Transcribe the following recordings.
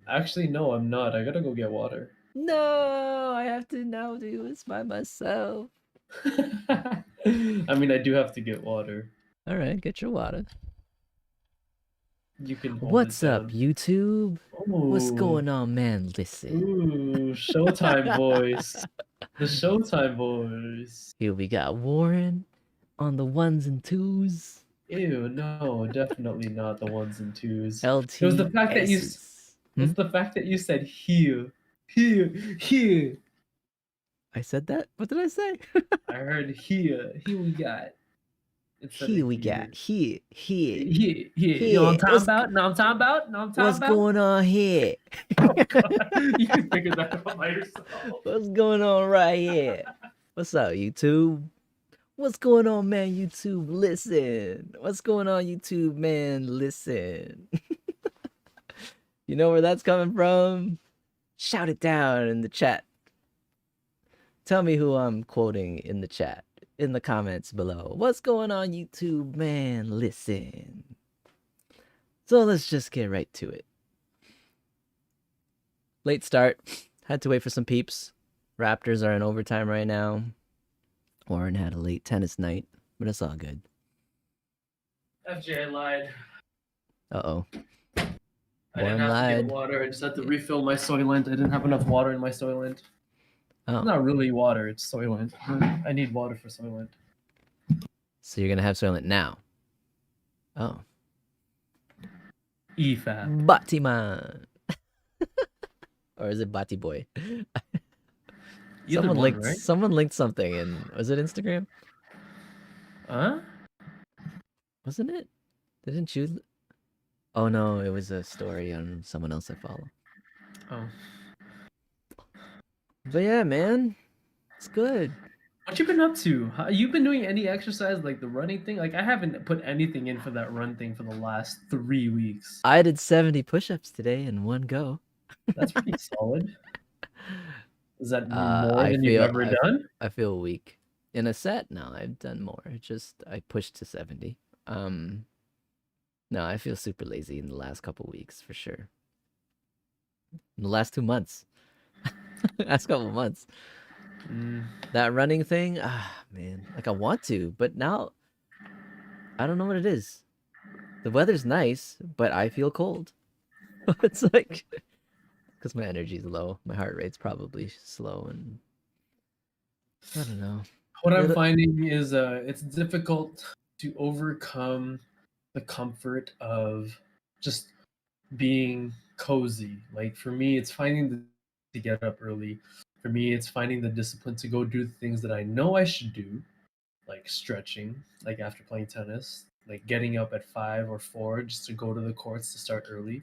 Actually, no, I'm not. I gotta go get water. No, I have to now do this by myself. I mean, I do have to get water. All right, get your water. You can hold it What's up, down. YouTube? What's Oh, going on, man? Listen. ooh, Showtime voice. The Showtime voice. Here we got Warren on the ones and twos. Ew, no, definitely not the ones and twos. It was the fact that LTSs. it's the fact that you said here, here, here. I said that? What did I say? I heard here, here we got instead of Here we here. got here. Here, here. You know what I'm talking about? Know what I'm talking about? Know what I'm What's talking about? going on here? Oh god, you can figure that out by yourself. What's going on right here? What's up, YouTube? What's going on, man? YouTube, listen. What's going on, YouTube, man? Listen. You know where that's coming from? Shout it down in the chat. Tell me who I'm quoting in the chat, in the comments below. What's going on, YouTube, man? Listen. So let's just get right to it. Late start. Had to wait for some peeps. Raptors are in overtime right now. Warren had a late tennis night, but it's all good. FJ lied. Uh-oh. I didn't have to get water. I just had to refill my Soylent. I didn't have enough water in my Soylent. Oh. It's not really water, it's Soylent. I need water for Soylent. So you're gonna have Soylent now? Oh. EFAP. Batiman. Or is it Bati Boy? Someone linked something in, was it Instagram? Huh? Wasn't it? Didn't you? Oh no, it was a story on someone else I follow. Oh. But yeah, man, it's good. What you been up to? You been doing any exercise like the running thing? Like I haven't put anything in for that run thing for the last 3 weeks. I did 70 push-ups today in one go. That's pretty solid. Is that more than you've ever done? I feel weak. In a set, no, I've done more. I pushed to 70. No, I feel super lazy in the last couple weeks for sure. In the last 2 months. Last couple months. That running thing, man, like I want to, but now I don't know what it is. The weather's nice, but I feel cold. It's like because my energy's low, my heart rate's probably slow, and I don't know. What I'm finding is it's difficult to overcome the comfort of just being cozy. Like for me, it's finding to get up early. For me, it's finding the discipline to go do the things that I know I should do, like stretching, like after playing tennis, like getting up at 5 or 4 just to go to the courts to start early.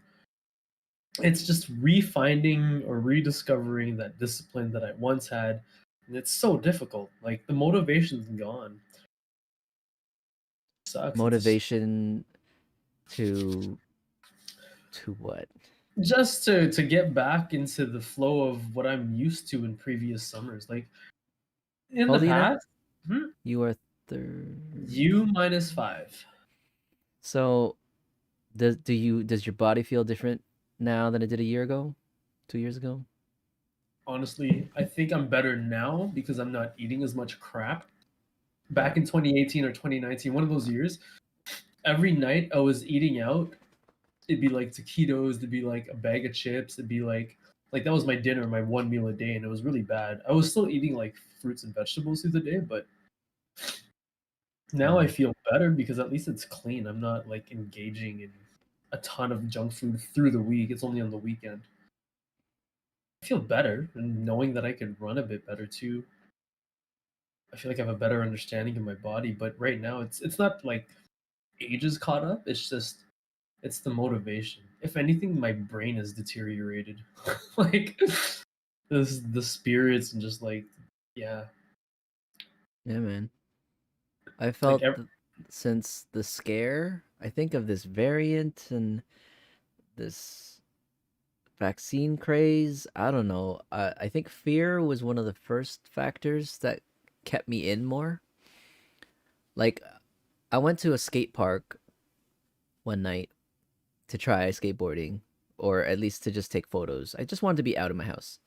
It's just refinding or rediscovering that discipline that I once had, and it's so difficult. Like the motivation's gone. Sucks. Motivation to what? Just to get back into the flow of what I'm used to in previous summers. Like in the past, you are third. You -5. So, does your body feel different now than it did a year ago, 2 years ago? Honestly, I think I'm better now because I'm not eating as much crap. Back in 2018 or 2019, one of those years, every night I was eating out. It'd be like taquitos, it'd be like a bag of chips, it'd be like that was my dinner, my one meal a day, and it was really bad. I was still eating like fruits and vegetables through the day, but now I feel better because at least it's clean. I'm not like engaging in a ton of junk food through the week. It's only on the weekend. I feel better, and knowing that I can run a bit better too. I feel like I have a better understanding of my body, but right now it's not like age is caught up. It's just it's the motivation. If anything, my brain is deteriorated. Like the spirits and just like yeah. Yeah, man. I felt since the scare, I think of this variant and this vaccine craze. I don't know. I think fear was one of the first factors that kept me in more. Like, I went to a skate park one night to try skateboarding or at least to just take photos. I just wanted to be out of my house.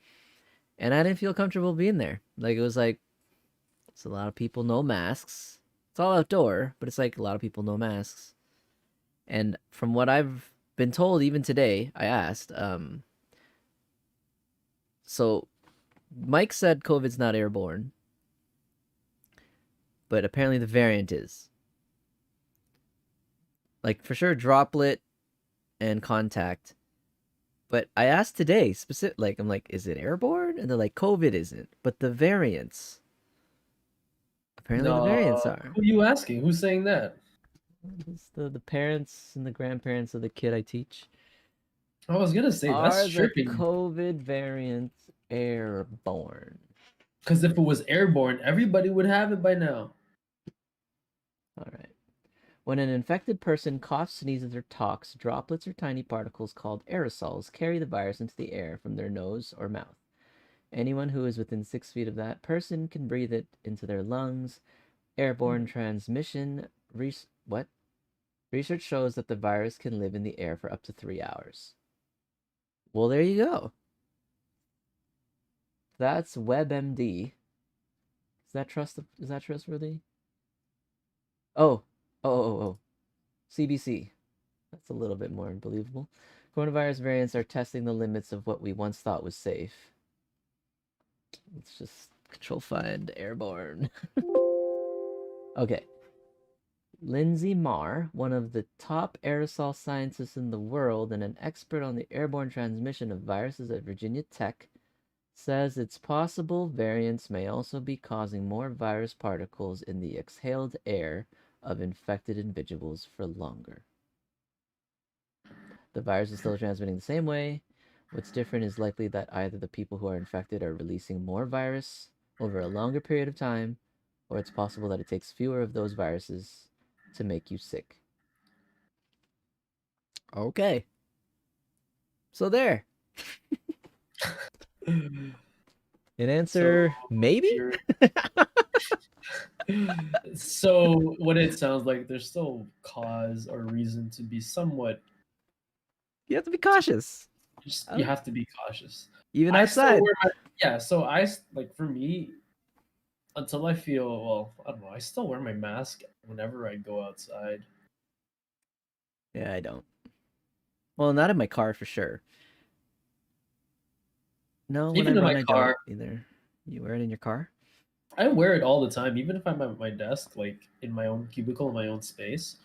And I didn't feel comfortable being there. Like, it was like, it's a lot of people, no masks. It's all outdoor, but it's like a lot of people, no masks. And from what I've been told, even today, I asked, so Mike said COVID's not airborne, but apparently the variant is. Like, for sure, droplet and contact. But I asked today, specific, like, I'm like, is it airborne? And they're like, COVID isn't, but the variants. Apparently, the variants are. Who are you asking? Who's saying that? It's the parents and the grandparents of the kid I teach. I was gonna say Are that's the tripping. COVID variants airborne? Because if it was airborne, everybody would have it by now. All right. When an infected person coughs, sneezes, or talks, droplets or tiny particles called aerosols carry the virus into the air from their nose or mouth. Anyone who is within 6 feet of that person can breathe it into their lungs. Airborne transmission. What? Research shows that the virus can live in the air for up to 3 hours. Well, there you go. That's WebMD. Is that trustworthy? Oh. CBC. That's a little bit more believable. Coronavirus variants are testing the limits of what we once thought was safe. Let's just control find airborne. Okay. Lindsay Marr, one of the top aerosol scientists in the world and an expert on the airborne transmission of viruses at Virginia Tech, says it's possible variants may also be causing more virus particles in the exhaled air of infected individuals for longer. The virus is still transmitting the same way. What's different is likely that either the people who are infected are releasing more virus over a longer period of time, or it's possible that it takes fewer of those viruses to make you sick. Okay. So there. An answer, so, maybe? So what it sounds like, there's still cause or reason to be somewhat... You have to be cautious. You have to be cautious. Even outside. So like, for me, until I feel, well, I don't know, I still wear my mask whenever I go outside. Yeah, I don't. Well, not in my car for sure. No, even in my car either. You wear it in your car? I wear it all the time, even if I'm at my desk, like in my own cubicle, in my own space.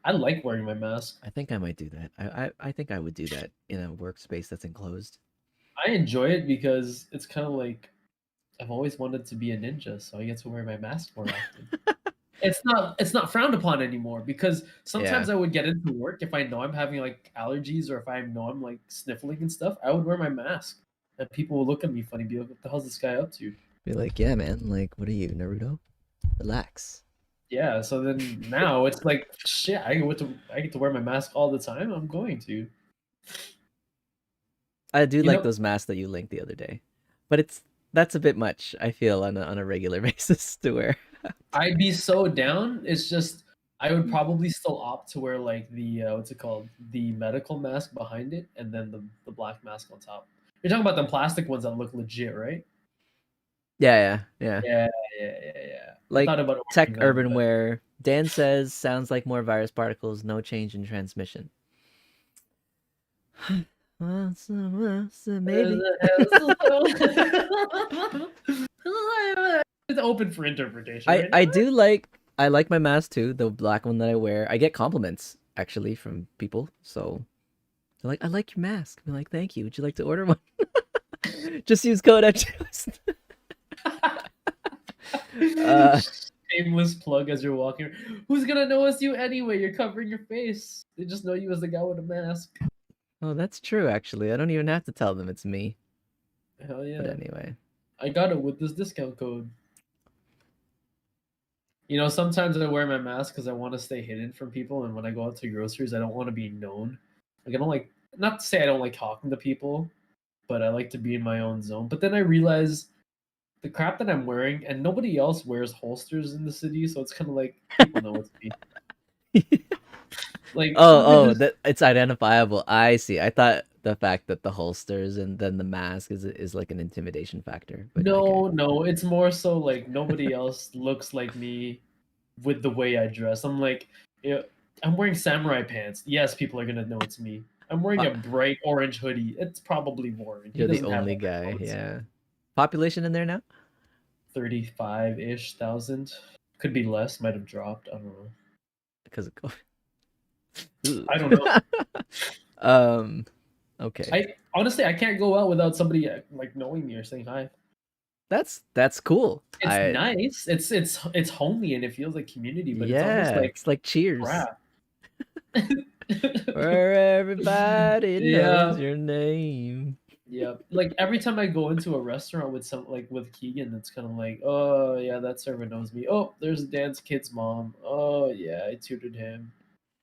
I like wearing my mask. I think I might do that. I think I would do that in a workspace that's enclosed. I enjoy it because it's kind of like, I've always wanted to be a ninja, so I get to wear my mask more often. It's not frowned upon anymore, because sometimes I would get into work if I know I'm having like allergies, or if I know I'm like sniffling and stuff, I would wear my mask. And people will look at me funny, be like, what the hell's this guy up to? Be like, yeah, man, like, what are you, Naruto? Relax. Yeah, so then now it's like, shit, I get to wear my mask all the time. I'm going to. I do like those masks that you linked the other day, but that's a bit much, I feel, on a regular basis to wear. I'd be so down. It's just, I would probably still opt to wear like the what's it called, the medical mask behind it, and then the black mask on top. You're talking about the plastic ones that look legit, right? Yeah. Like Tech Urban Wear. Dan says, sounds like more virus particles, no change in transmission. Well, maybe. It's open for interpretation. I like my mask too, the black one that I wear. I get compliments actually from people, so they're like, I like your mask. I'm like, thank you. Would you like to order one? Just use code FGList. Shameless plug as you're walking. Who's gonna know it's you anyway? You're covering your face. They just know you as the guy with a mask. Oh, that's true, actually. I don't even have to tell them it's me. Hell yeah. But anyway. I got it with this discount code. You know, sometimes I wear my mask because I want to stay hidden from people, and when I go out to groceries, I don't want to be known. Like, I don't like, not to say I don't like talking to people, but I like to be in my own zone. But then I realize the crap that I'm wearing, and nobody else wears holsters in the city, so it's kind of like, people know it's me. Like, that it's identifiable. I see. I thought the fact that the holsters and then the mask is like an intimidation factor. But okay. No, it's more so like nobody else looks like me with the way I dress. I'm like, yeah, I'm wearing samurai pants. Yes, people are gonna know it's me. I'm wearing a bright orange hoodie. It's probably Warren. He You're the doesn't have only all my guy. clothes. Yeah. Population in there now? 35-ish thousand. Could be less. Might have dropped. I don't know. Because of COVID. I don't know. Okay. I honestly I can't go out without somebody like knowing me or saying hi. That's cool. It's nice. It's homey and it feels like community, but it's almost like it's like Cheers. crap. Where everybody knows Yeah. your name. Yeah. Like every time I go into a restaurant with with Keegan, it's kind of like, oh yeah, that server knows me. Oh, there's Dan's kid's mom. Oh yeah, I tutored him.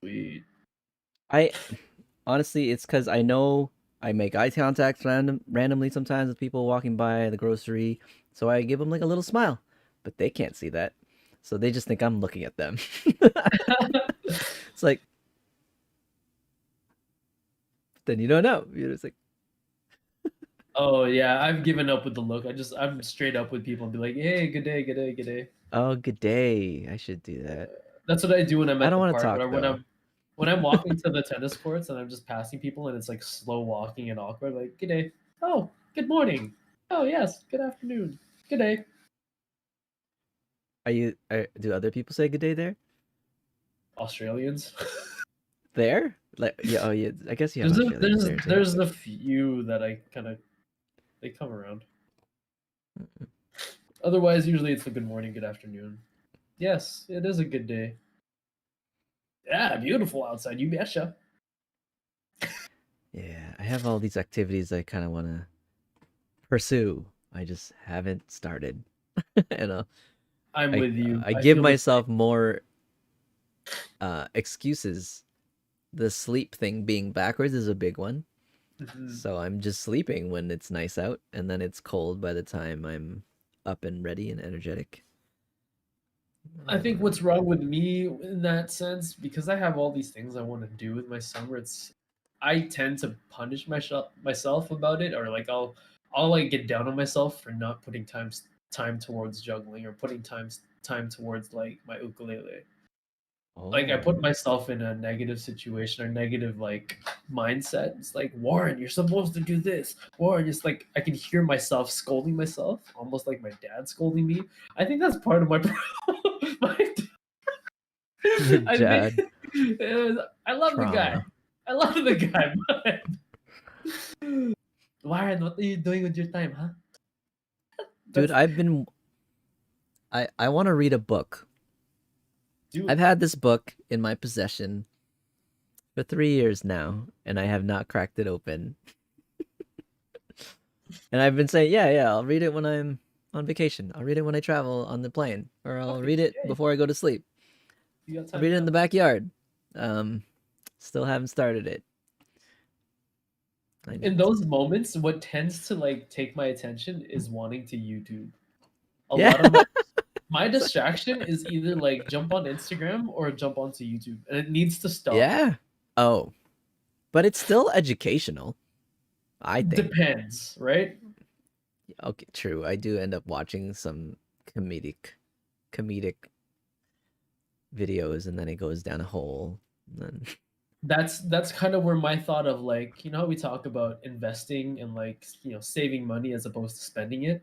Sweet. I honestly, it's because I know I make eye contact randomly sometimes with people walking by the grocery, so I give them like a little smile, but they can't see that, so they just think I'm looking at them. It's like, then you don't know. You're just like, Oh yeah, I've given up with the look. I'm straight up with people and be like, hey, good day, good day, good day. oh, good day. I should do that. That's what I do when I'm I at don't the want to park. talk Or though. when I'm walking to the tennis courts and I'm just passing people and it's like slow walking and awkward, like, good day. Oh, good morning. Oh yes, good afternoon. Good day. Do other people say good day there? Australians. There? Like, yeah, oh yeah, I guess you have Australians there too. There's a few that I kind of they come around. Otherwise, usually it's a good morning, good afternoon. Yes, it is a good day. Yeah, beautiful outside. You betcha. Yeah, I have all these activities I kind of want to pursue. I just haven't started. You know, I'm with you. I I give feel the same. myself more excuses. The sleep thing being backwards is a big one. Mhm. So I'm just sleeping when it's nice out, and then it's cold by the time I'm up and ready and energetic. I think what's wrong with me in that sense, because I have all these things I want to do with my summer, it's I tend to punish myself about it, or like I'll like get down on myself for not putting time towards juggling or putting time towards like my ukulele. Like I Oh, put myself in a negative situation or negative like mindset. It's like Warren, you're supposed to do this. Warren, it's like I can hear myself scolding myself, almost like my dad scolding me. I think that's part of my problem. your I think dad I love the guy. trauma. I love the guy, but Warren, what are you doing with your time, huh? Dude, That's I want to read a book. dude. I've had this book in my possession for 3 years now, and I have not cracked it open. And I've been saying, yeah, I'll read it when I'm on vacation. I'll read it when I travel on the plane, or I'll Okay, read it yeah, before I go to sleep. you got I'll time read it in now. the backyard. Um, Still haven't started it. I In need to. those moments, what tends to like take my attention is wanting to YouTube. A Yeah. lot of my distraction is either like jump on Instagram or jump onto YouTube, and it needs to stop. Yeah. Oh, but it's still educational, I think. Depends, right? Okay, true. I do end up watching some comedic videos, and then it goes down a hole. And then That's kind of where my thought of like, you know how we talk about investing and like, saving money as opposed to spending it.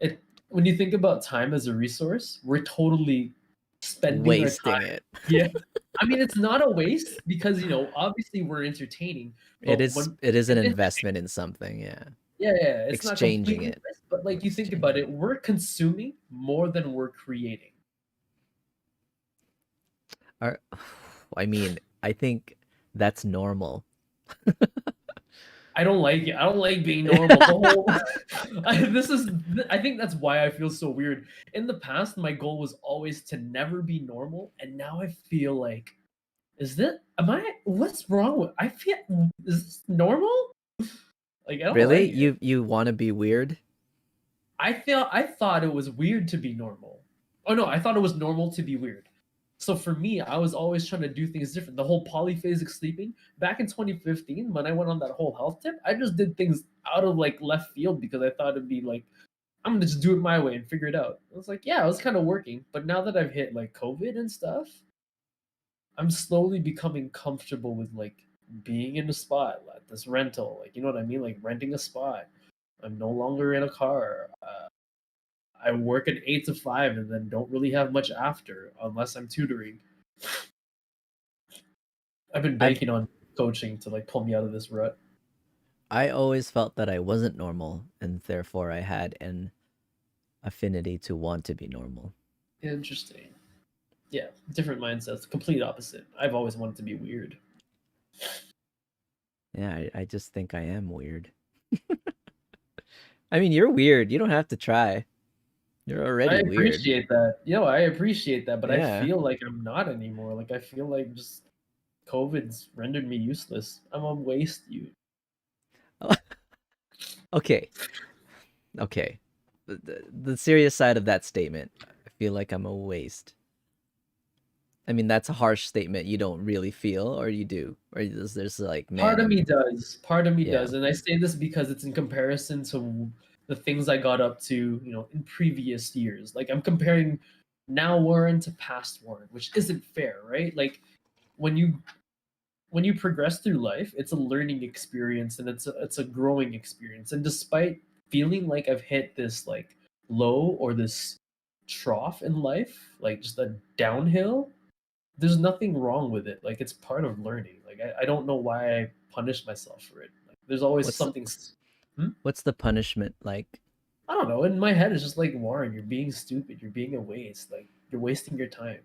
It When you think about time as a resource, we're totally spending our wasting time. it. Yeah. I mean, it's not a waste because, obviously we're entertaining, It but is when it is an it's investment in something, yeah. yeah, it's not Exchanging completely it. waste, but like you think about Exchanging it, we're consuming more than we're creating. Are I mean, I think that's normal. I don't like it. I don't like being normal. The whole I think that's why I feel so weird. In the past, my goal was always to never be normal, and now I feel like, what's wrong with I feel is this normal? Like I don't Really? like it. You want to be weird? I thought it was weird to be normal. Oh no, I thought it was normal to be weird. So for me, I was always trying to do things different. The whole polyphasic sleeping back in 2015, when I went on that whole health tip, I just did things out of like left field because I thought it'd be like, I'm gonna just do it my way and figure it out. I was like, yeah, it was kind of working. But now that I've hit like COVID and stuff, I'm slowly becoming comfortable with like being in a spot, like this rental, like you know what I mean, like renting a spot. I'm no longer in a car. I work at 8 to 5 and then don't really have much after unless I'm tutoring. I've been I've banking on coaching to like pull me out of this rut. I always felt that I wasn't normal, and therefore I had an affinity to want to be normal. Interesting. Yeah, different mindsets, complete opposite. I've always wanted to be weird. Yeah, I just think I am weird. I mean, you're weird. You don't have to try. You're I already weird. appreciate that. I appreciate that, but I Yeah. feel like I'm not anymore. Like I feel like just COVID's rendered me useless. I'm a waste, you. Okay. Okay. The serious side of that statement. I feel like I'm a waste. I mean, that's a harsh statement you don't really feel, or you do? Or there's like, Part man, of me does. Part of me yeah. does. And I say this because it's in comparison to the things I got up to, in previous years. Like I'm comparing now Warren to past Warren, which isn't fair, right? Like when you progress through life, it's a learning experience and it's a growing experience. And despite feeling like I've hit this like low or this trough in life, like just a downhill, there's nothing wrong with it. Like it's part of learning. Like I don't know why I punish myself for it. Like there's always What's something. Hmm? what's the punishment like? I don't know. In my head, it's just like Warren. You're being stupid. You're being a waste. Like you're wasting your time.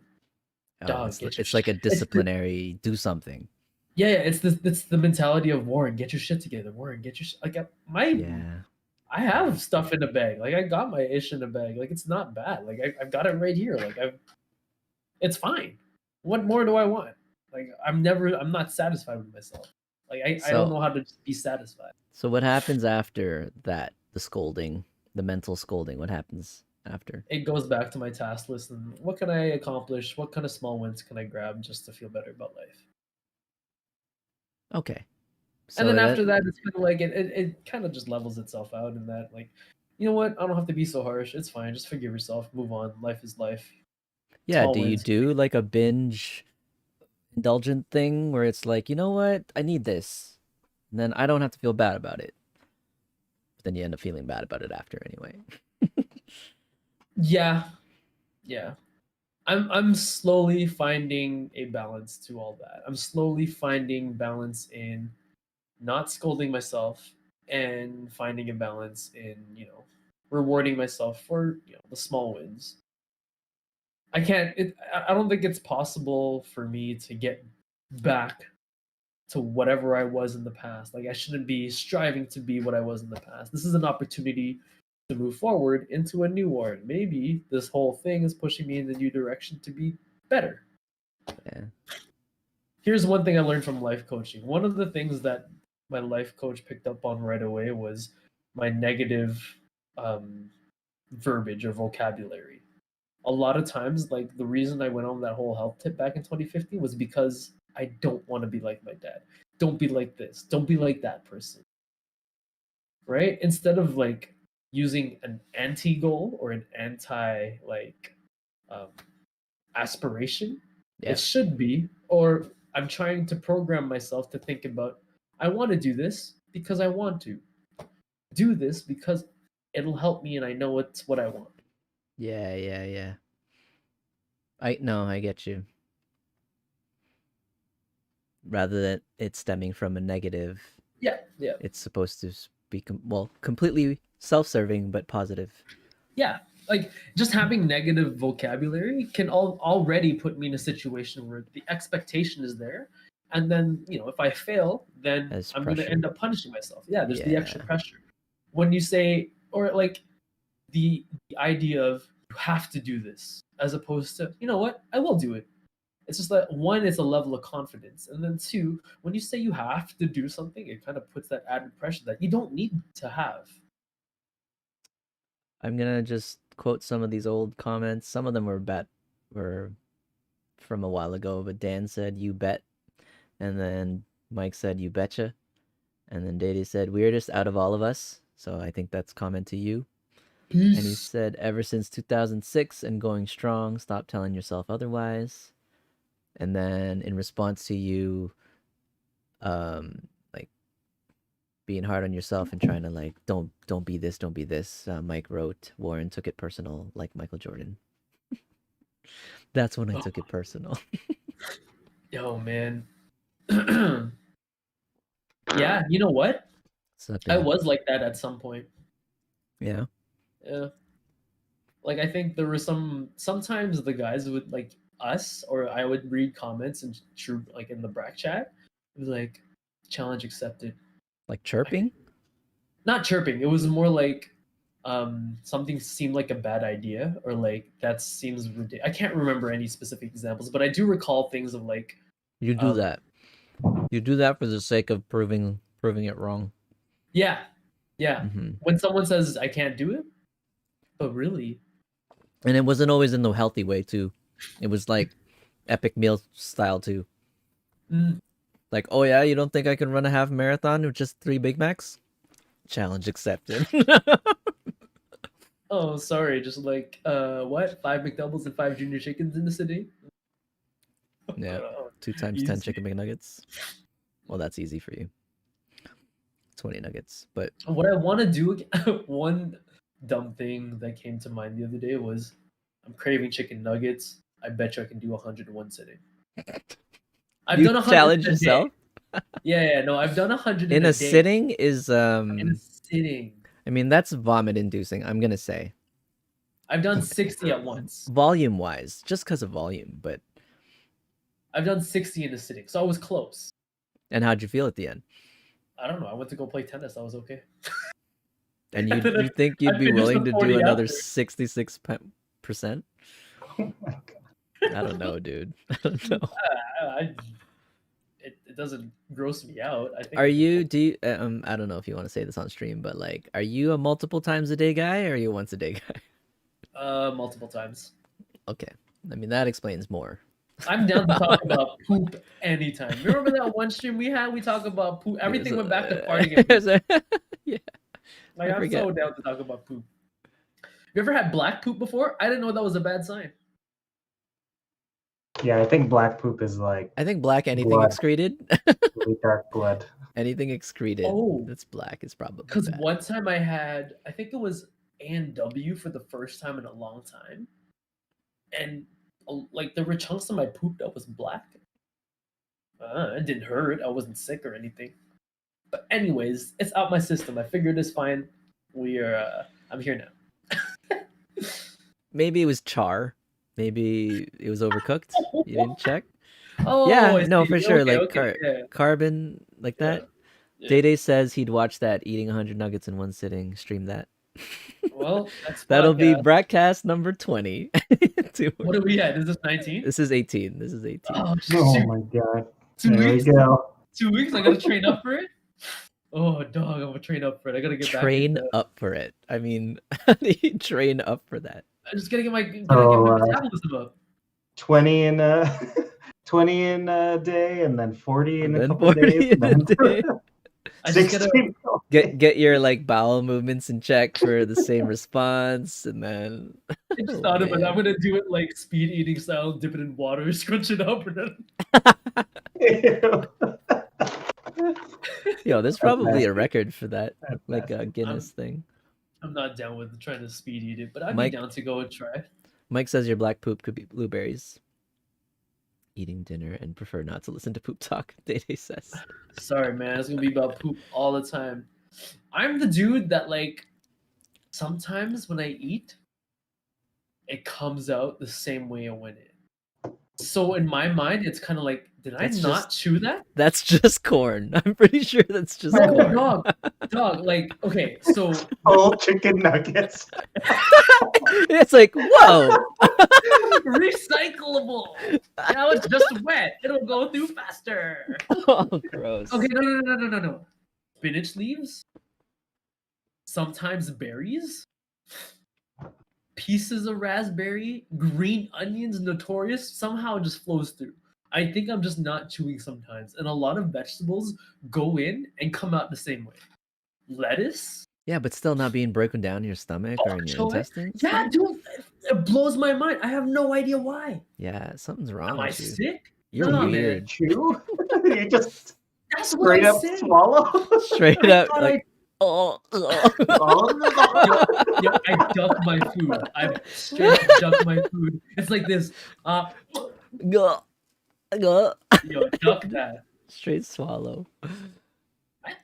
Oh, Dog, get your it's shit. like a disciplinary do something. Yeah. It's the mentality of Warren. Get your shit together. Warren, get your like Yeah. I Yeah. have stuff in the bag. Like I got my ish in the bag. Like it's not bad. Like I've got it right here. Like it's fine. What more do I want? Like I'm not satisfied with myself. Like I don't So know how to just be satisfied. so what happens after that? The scolding, the mental scolding. What happens after? It goes back to my task list and what can I accomplish? What kind of small wins can I grab just to feel better about life? Okay. And So then that after that, it's kind of like it kind of just levels itself out in that like, you know what? I don't have to be so harsh. It's fine. Just forgive yourself. Move on. Life is life. yeah, Small do you wins. do like a binge indulgent thing where it's like, you know what? I need this. And then I don't have to feel bad about it. But then you end up feeling bad about it after anyway. Yeah, yeah. I'm slowly finding a balance to all that. I'm slowly finding balance in not scolding myself and finding a balance in, rewarding myself for, the small wins. I don't think it's possible for me to get back to whatever I was in the past. Like I shouldn't be striving to be what I was in the past. This is an opportunity to move forward into a new one. Maybe this whole thing is pushing me in the new direction to be better. Yeah. Here's one thing I learned from life coaching. One of the things that my life coach picked up on right away was my negative um, verbiage or vocabulary. A lot of times, like the reason I went on that whole health tip back in 2015 was because I don't want to be like my dad. Don't be like this. Don't be like that person. Right? Instead of like using an anti goal or an anti like um, aspiration, Yeah. it should be, or I'm trying to program myself to think about, I want to do this because I want to. Do this because it'll help me and I know it's what I want. Yeah, yeah, yeah. I no, I get you. Rather than it stemming from a negative, Yeah, yeah. it's supposed to be completely self-serving but positive. Yeah, like just having negative vocabulary can already put me in a situation where the expectation is there, and then if I fail, then As I'm gonna end pressure. up punishing myself. Yeah, there's the extra Yeah. pressure. When you say, or like the idea of you have to do this, as opposed to what, I will do it. It's just that one, it's a level of confidence, and then two, when you say you have to do something, it kind of puts that added pressure that you don't need to have. I'm gonna just quote some of these old comments. Some of them were from a while ago, but Dan said you bet, and then Mike said you betcha, and then Dede said weirdest out of all of us. So I think that's comment to you. Peace. And he said ever since 2006 and going strong. Stop telling yourself otherwise. And then in response to you, like being hard on yourself and trying to like don't be this, don't be this. Mike wrote, Warren took it personal, like Michael Jordan. That's when I took it personal. Yo, man. Yeah, you know what? I was like that at some point. Yeah. Yeah. Like I think there were sometimes the guys would like us, or I would read comments and like in the Brack chat, it was like challenge accepted. Like chirping? Not chirping. It was more like something seemed like a bad idea, or like that seems ridiculous. I can't remember any specific examples, but I do recall things of like you do that. You do that for the sake of proving it wrong. Yeah. Yeah. Mm-hmm. When someone says I can't do it, but really. And it wasn't always in the healthy way too. It was like epic meal style too. Mm. Like, oh yeah, you don't think I can run a half marathon with just 3 Big Macs? Challenge accepted. Oh, sorry. Just like what? 5 McDoubles and 5 junior chickens in the city? Yeah. 2 times 10 chicken McNuggets. Well, that's easy for you. 20 nuggets. But what I want to do, one dumb thing that came to mind the other day was I'm craving chicken nuggets. I bet you I can do 100 in one sitting. I've done 100 challenge in a yourself? Day. Yeah, no, I've done 100 in a a day. Sitting is In a sitting. I mean, that's vomit inducing, I'm gonna say. I've done 60 at once. Volume wise, just because of volume, but I've done 60 in a sitting, so I was close. And how'd you feel at the end? I don't know. I went to go play tennis. I was okay. And you think you'd be willing to do another 66%? Oh my god! I don't know, dude. I don't know. It doesn't gross me out. I think. Are you? Do you? I don't know if you want to say this on stream, but like, are you a multiple times a day guy or are you a once a day guy? Multiple times. Okay, I mean that explains more. I'm down to talk about poop anytime. Remember that one stream we had? We talked about poop. Everything went back to farting and poop. Yeah. Like I'm so down to talk about poop. You ever had black poop before? I didn't know that was a bad sign. Yeah, I think black poop is like. I think black anything blood. excreted. Really dark blood. Anything excreted. Oh, that's black. Is probably because bad. one time I had, I think it was A&W for the first time in a long time, and like there were chunks of my poop that was black. It didn't hurt. I wasn't sick or anything. But anyways, it's out my system. I figured it's fine. I'm here now. Maybe it was char. Maybe it was overcooked. You didn't check. Oh yeah, no, for sure. Okay, like carbon, like that. Yeah. Dede says he'd watch that eating 100 nuggets in one sitting. Stream that. Well, that'll be BrackCast number 20. What are we at? Is this 19? This is 18. This is 18. Oh my god! 2 weeks. We go. 2 weeks. I gotta train up for it. Oh, dog! I'm gonna train up for it. I gotta get train up for it. I mean, how do you train up for that? I just gotta get my metabolism up. 20 in a day, and then 40 in a couple 40 days. In a day. I just gotta get your like bowel movements in check for the same response, and then I just thought of it. I'm gonna do it like speed eating style, dip it in water, scrunch it up, and then. Yo, there's probably a record for that, like a Guinness thing. I'm not down with trying to speed eat it, but I'd be down to go and try. Mike says your black poop could be blueberries. Eating dinner and prefer not to listen to poop talk. Dede says. Sorry, man. It's gonna be about poop all the time. I'm the dude that like sometimes when I eat, it comes out the same way I went in. So in my mind, it's kind of like, did I not chew that? That's just corn. I'm pretty sure that's just corn. Dog. Like, okay, so whole chicken nuggets. It's like, whoa. Recyclable. Now it's just wet. It'll go through faster. Oh, gross. Okay, no. Spinach leaves. Sometimes berries. pieces of raspberry, green onions, notorious, somehow just flows through. I think I'm just not chewing sometimes, and a lot of vegetables go in and come out the same way. Lettuce, Yeah, but still not being broken down in your stomach or in your choy. intestines. Yeah, dude, it blows my mind. I have no idea why. Yeah, something's wrong Am I with you. sick? You're Nah, man. weird. Chew? You just That's what straight I up say. swallow? Straight I up, thought like, oh, Yo, I duck my food. I straight up duck my food. It's like this. Go, go. Yo, duck that. Straight swallow.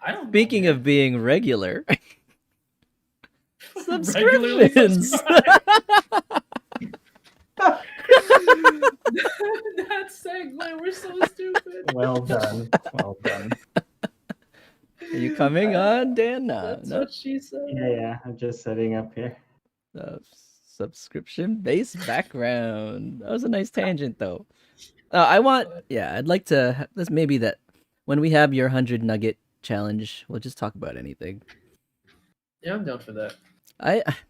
I don't Speaking know, of being regular, man. Regularly subscriptions. subscribe. That segue, we're so stupid. Well done. Well done. Are you coming on, Dan? No, That's no. what she said. Yeah, I'm just setting up here. Subscription-based background. That was a nice tangent, though. I'd like to. Let's maybe that when we have your 100 nugget challenge, we'll just talk about anything. Yeah, I'm down for that.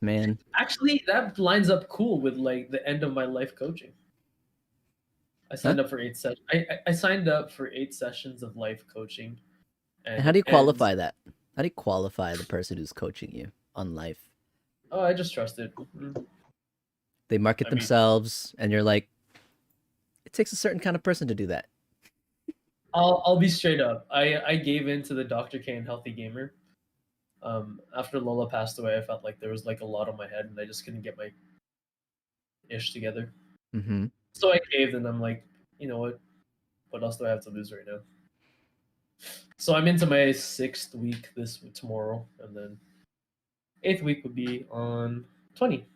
Man, Actually, that lines up cool with like the end of my life coaching. I signed up for 8 sessions. I signed up for 8 sessions of life coaching. and how do you qualify that? How do you qualify the person who's coaching you on life? Oh, I just trust it. They market themselves, and you're like, it takes a certain kind of person to do that. I'll be straight up. I gave in to the Dr. K and Healthy Gamer. After Lola passed away, I felt like there was like a lot on my head, and I just couldn't get my ish together. Mm-hmm. So I caved, and I'm like, you know what? What else do I have to lose right now? So I'm into my 6th week tomorrow, and then 8th week would be on 20.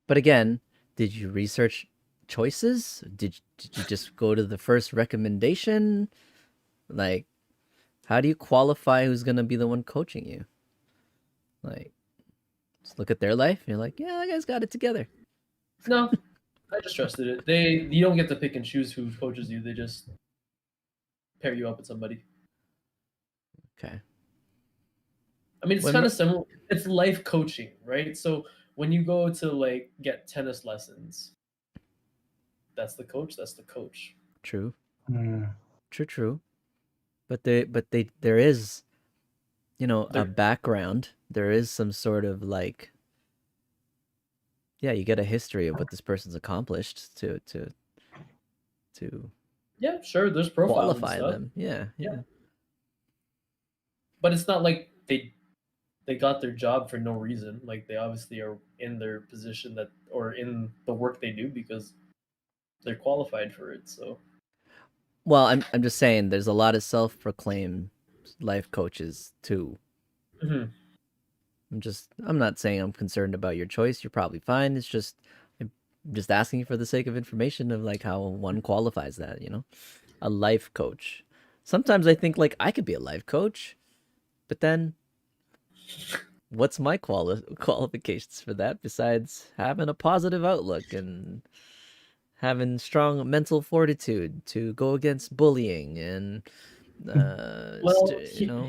But again, did you research choices? Did you just go to the first recommendation? Like, how do you qualify who's gonna be the one coaching you? Like, just look at their life, and you're like, yeah, that guy's got it together. No, I just trusted it. You don't get to pick and choose who coaches you. They just pair you up with somebody. Okay. I mean, it's kind of similar. It's life coaching, right? So when you go to like get tennis lessons, that's the coach. That's the coach. True. Mm. True. But there is, a background. There is some sort of like, yeah, you get a history of what this person's accomplished to Yeah, sure. There's profiles and qualify stuff. them. Yeah. But it's not like they got their job for no reason. Like they obviously are in their position or in the work they do because they're qualified for it. So, well, I'm just saying, there's a lot of self-proclaimed life coaches too. Mhm. I'm not saying I'm concerned about your choice. You're probably fine. It's just I'm just asking for the sake of information of like how one qualifies that. A life coach. Sometimes I think like I could be a life coach, but then what's my qualifications for that besides having a positive outlook and having strong mental fortitude to go against bullying and well,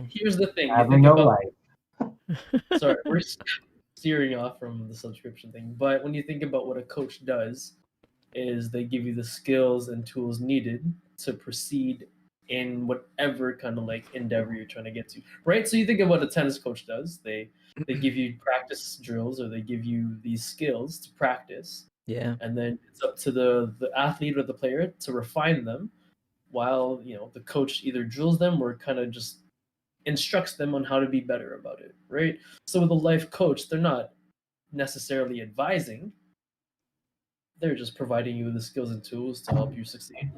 here's the thing. Having no life. Sorry, we're steering off from the subscription thing. But when you think about what a coach does, is they give you the skills and tools needed to proceed in whatever kind of like endeavor you're trying to get to, right? So you think of what a tennis coach does. They give you practice drills, or they give you these skills to practice. Yeah. And then it's up to the athlete or the player to refine them, while the coach either drills them or kind of just instructs them on how to be better about it, right? So with a life coach, they're not necessarily advising. They're just providing you the skills and tools to help you succeed.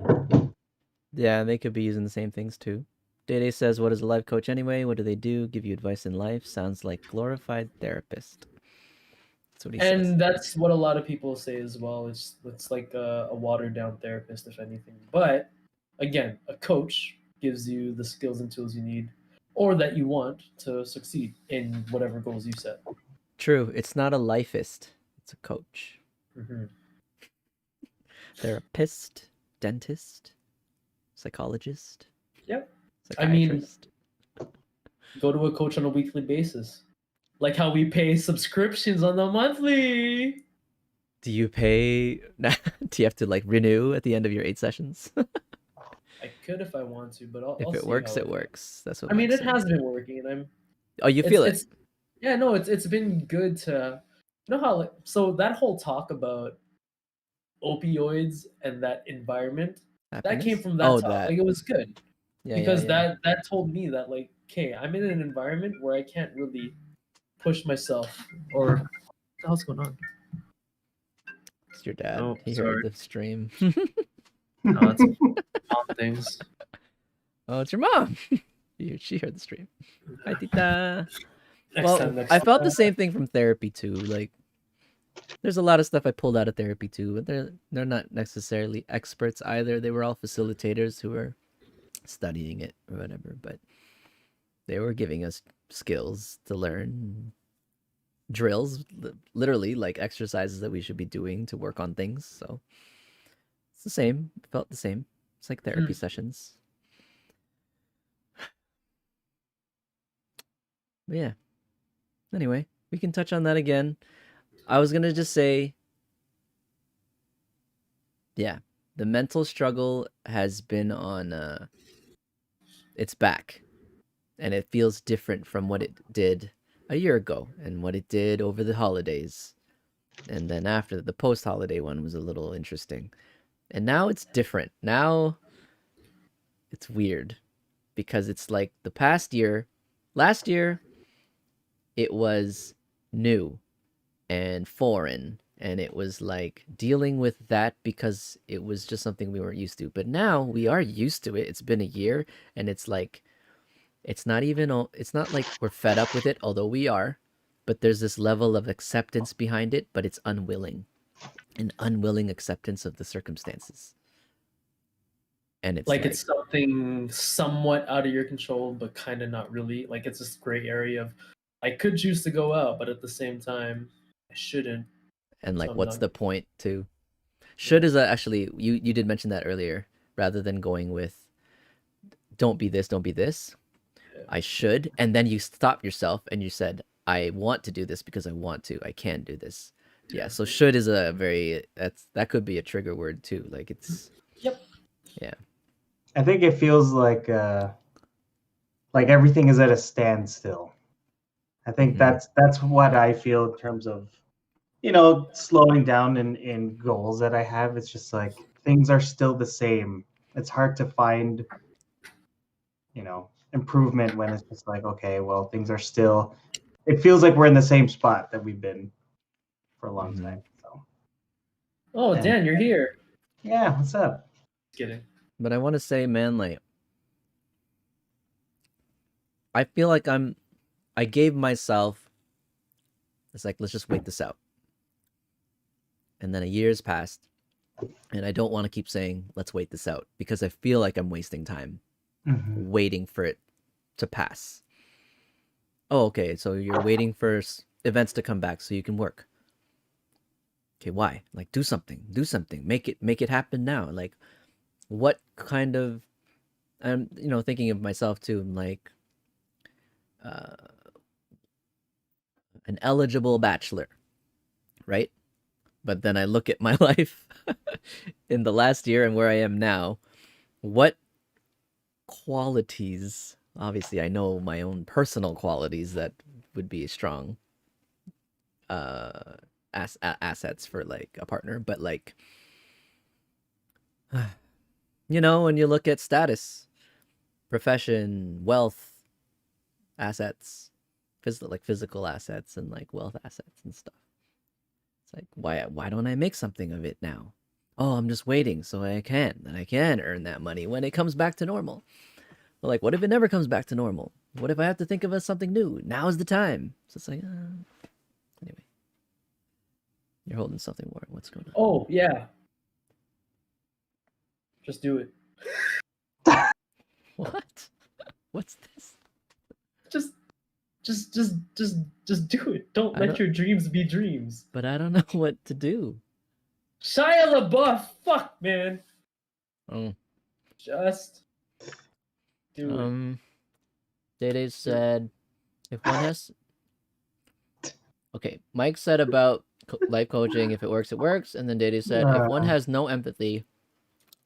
Yeah, they could be using the same things too. Dede says, what is a life coach anyway? What do they do? Give you advice in life? Sounds like glorified therapist. That's what he says. And that's what a lot of people say as well. It's like a watered down therapist, if anything. But again, a coach gives you the skills and tools you need, or that you want to succeed in whatever goals you set. True. It's not a lifeist. It's a coach. Mm-hmm. Therapist, dentist, psychologist. Yep. Psychiatrist. I mean, go to a coach on a weekly basis. Like how we pay subscriptions on the monthly. Do you pay? Do you have to like renew at the end of your 8 sessions? I could if I want to, but I'll If it see works, how it goes. works. That's what I mean, Mike's it saying. has been working, and I'm. Oh, you feel it? It's yeah, no, it's been good to, you know how like so that whole talk about opioids and that environment that came Happiness? from that Oh, talk. that. Like it was good Yeah, because yeah. that told me that like, okay, I'm in an environment where I can't really push myself or what the hell's going on? It's your dad. Oh, He heard sorry. the stream. No, it's mom things. Oh, it's your mom. She heard the stream. Hi, Tita. Next time, next I felt the time. same thing from therapy too. Like, there's a lot of stuff I pulled out of therapy too, but they're not necessarily experts either. They were all facilitators who were studying it or whatever, but they were giving us skills to learn, drills, literally like exercises that we should be doing to work on things. So it's the same. It felt the same. It's like therapy sessions. But yeah. Anyway, we can touch on that again. I was gonna just say, yeah, the mental struggle has been on it's back, and it feels different from what it did a year ago and what it did over the holidays. And then after the post-holiday one was a little interesting. And now it's different. Now it's weird because it's like the past year, last year it was new and foreign, and it was like dealing with that because it was just something we weren't used to. But now we are used to it. It's been a year, and it's like it's not like we're fed up with it, although we are, but there's this level of acceptance behind it, but it's an unwilling acceptance of the circumstances. And it's like it's something somewhat out of your control, but kind of not really. Like it's this gray area of I could choose to go out, but at the same time, I shouldn't. and like, So what's the point to? Should is actually you did mention that earlier. Rather than going with, don't be this, don't be this. Yeah. I should, and then you stop yourself and you said, I want to do this because I want to. I can do this. Yeah. So should is a very that could be a trigger word too. Like it's. Yep. Yeah. I think it feels like everything is at a standstill. I think that's what I feel in terms of, slowing down in goals that I have. It's just like things are still the same. It's hard to find, improvement when it's just like, okay, well, things are still. It feels like we're in the same spot that we've been for a long time. So. Oh, And, Dan, you're here. Yeah, what's up? Just kidding. But I want to say, man, like, I feel like I gave myself, it's like, let's just wait this out. And then a year's passed, and I don't want to keep saying, let's wait this out, because I feel like I'm wasting time waiting for it to pass. Oh, okay, so you're waiting for events to come back so you can work. Okay, why? Like, do something, make it happen now. Like, what kind of, I'm thinking of myself too. I'm like, an eligible bachelor, right? But then I look at my life in the last year and where I am now. What qualities? Obviously, I know my own personal qualities that would be strong assets for like a partner, but like, when you look at status, profession, wealth, assets, physical assets and like wealth assets and stuff. It's like, why don't I make something of it now? Oh, I'm just waiting so I can earn that money when it comes back to normal. But like, what if it never comes back to normal? What if I have to think of something new? Now's the time. So it's like, anyway. You're holding something, Warren. What's going on? Oh yeah. Just do it. What? What's this? Just do it. Don't let your dreams be dreams. But I don't know what to do. Shia LaBeouf, fuck man. Oh. Just do it. Dede said, if one has Okay, Mike said about life coaching, if it works, it works. And then Dede said, if one has no empathy,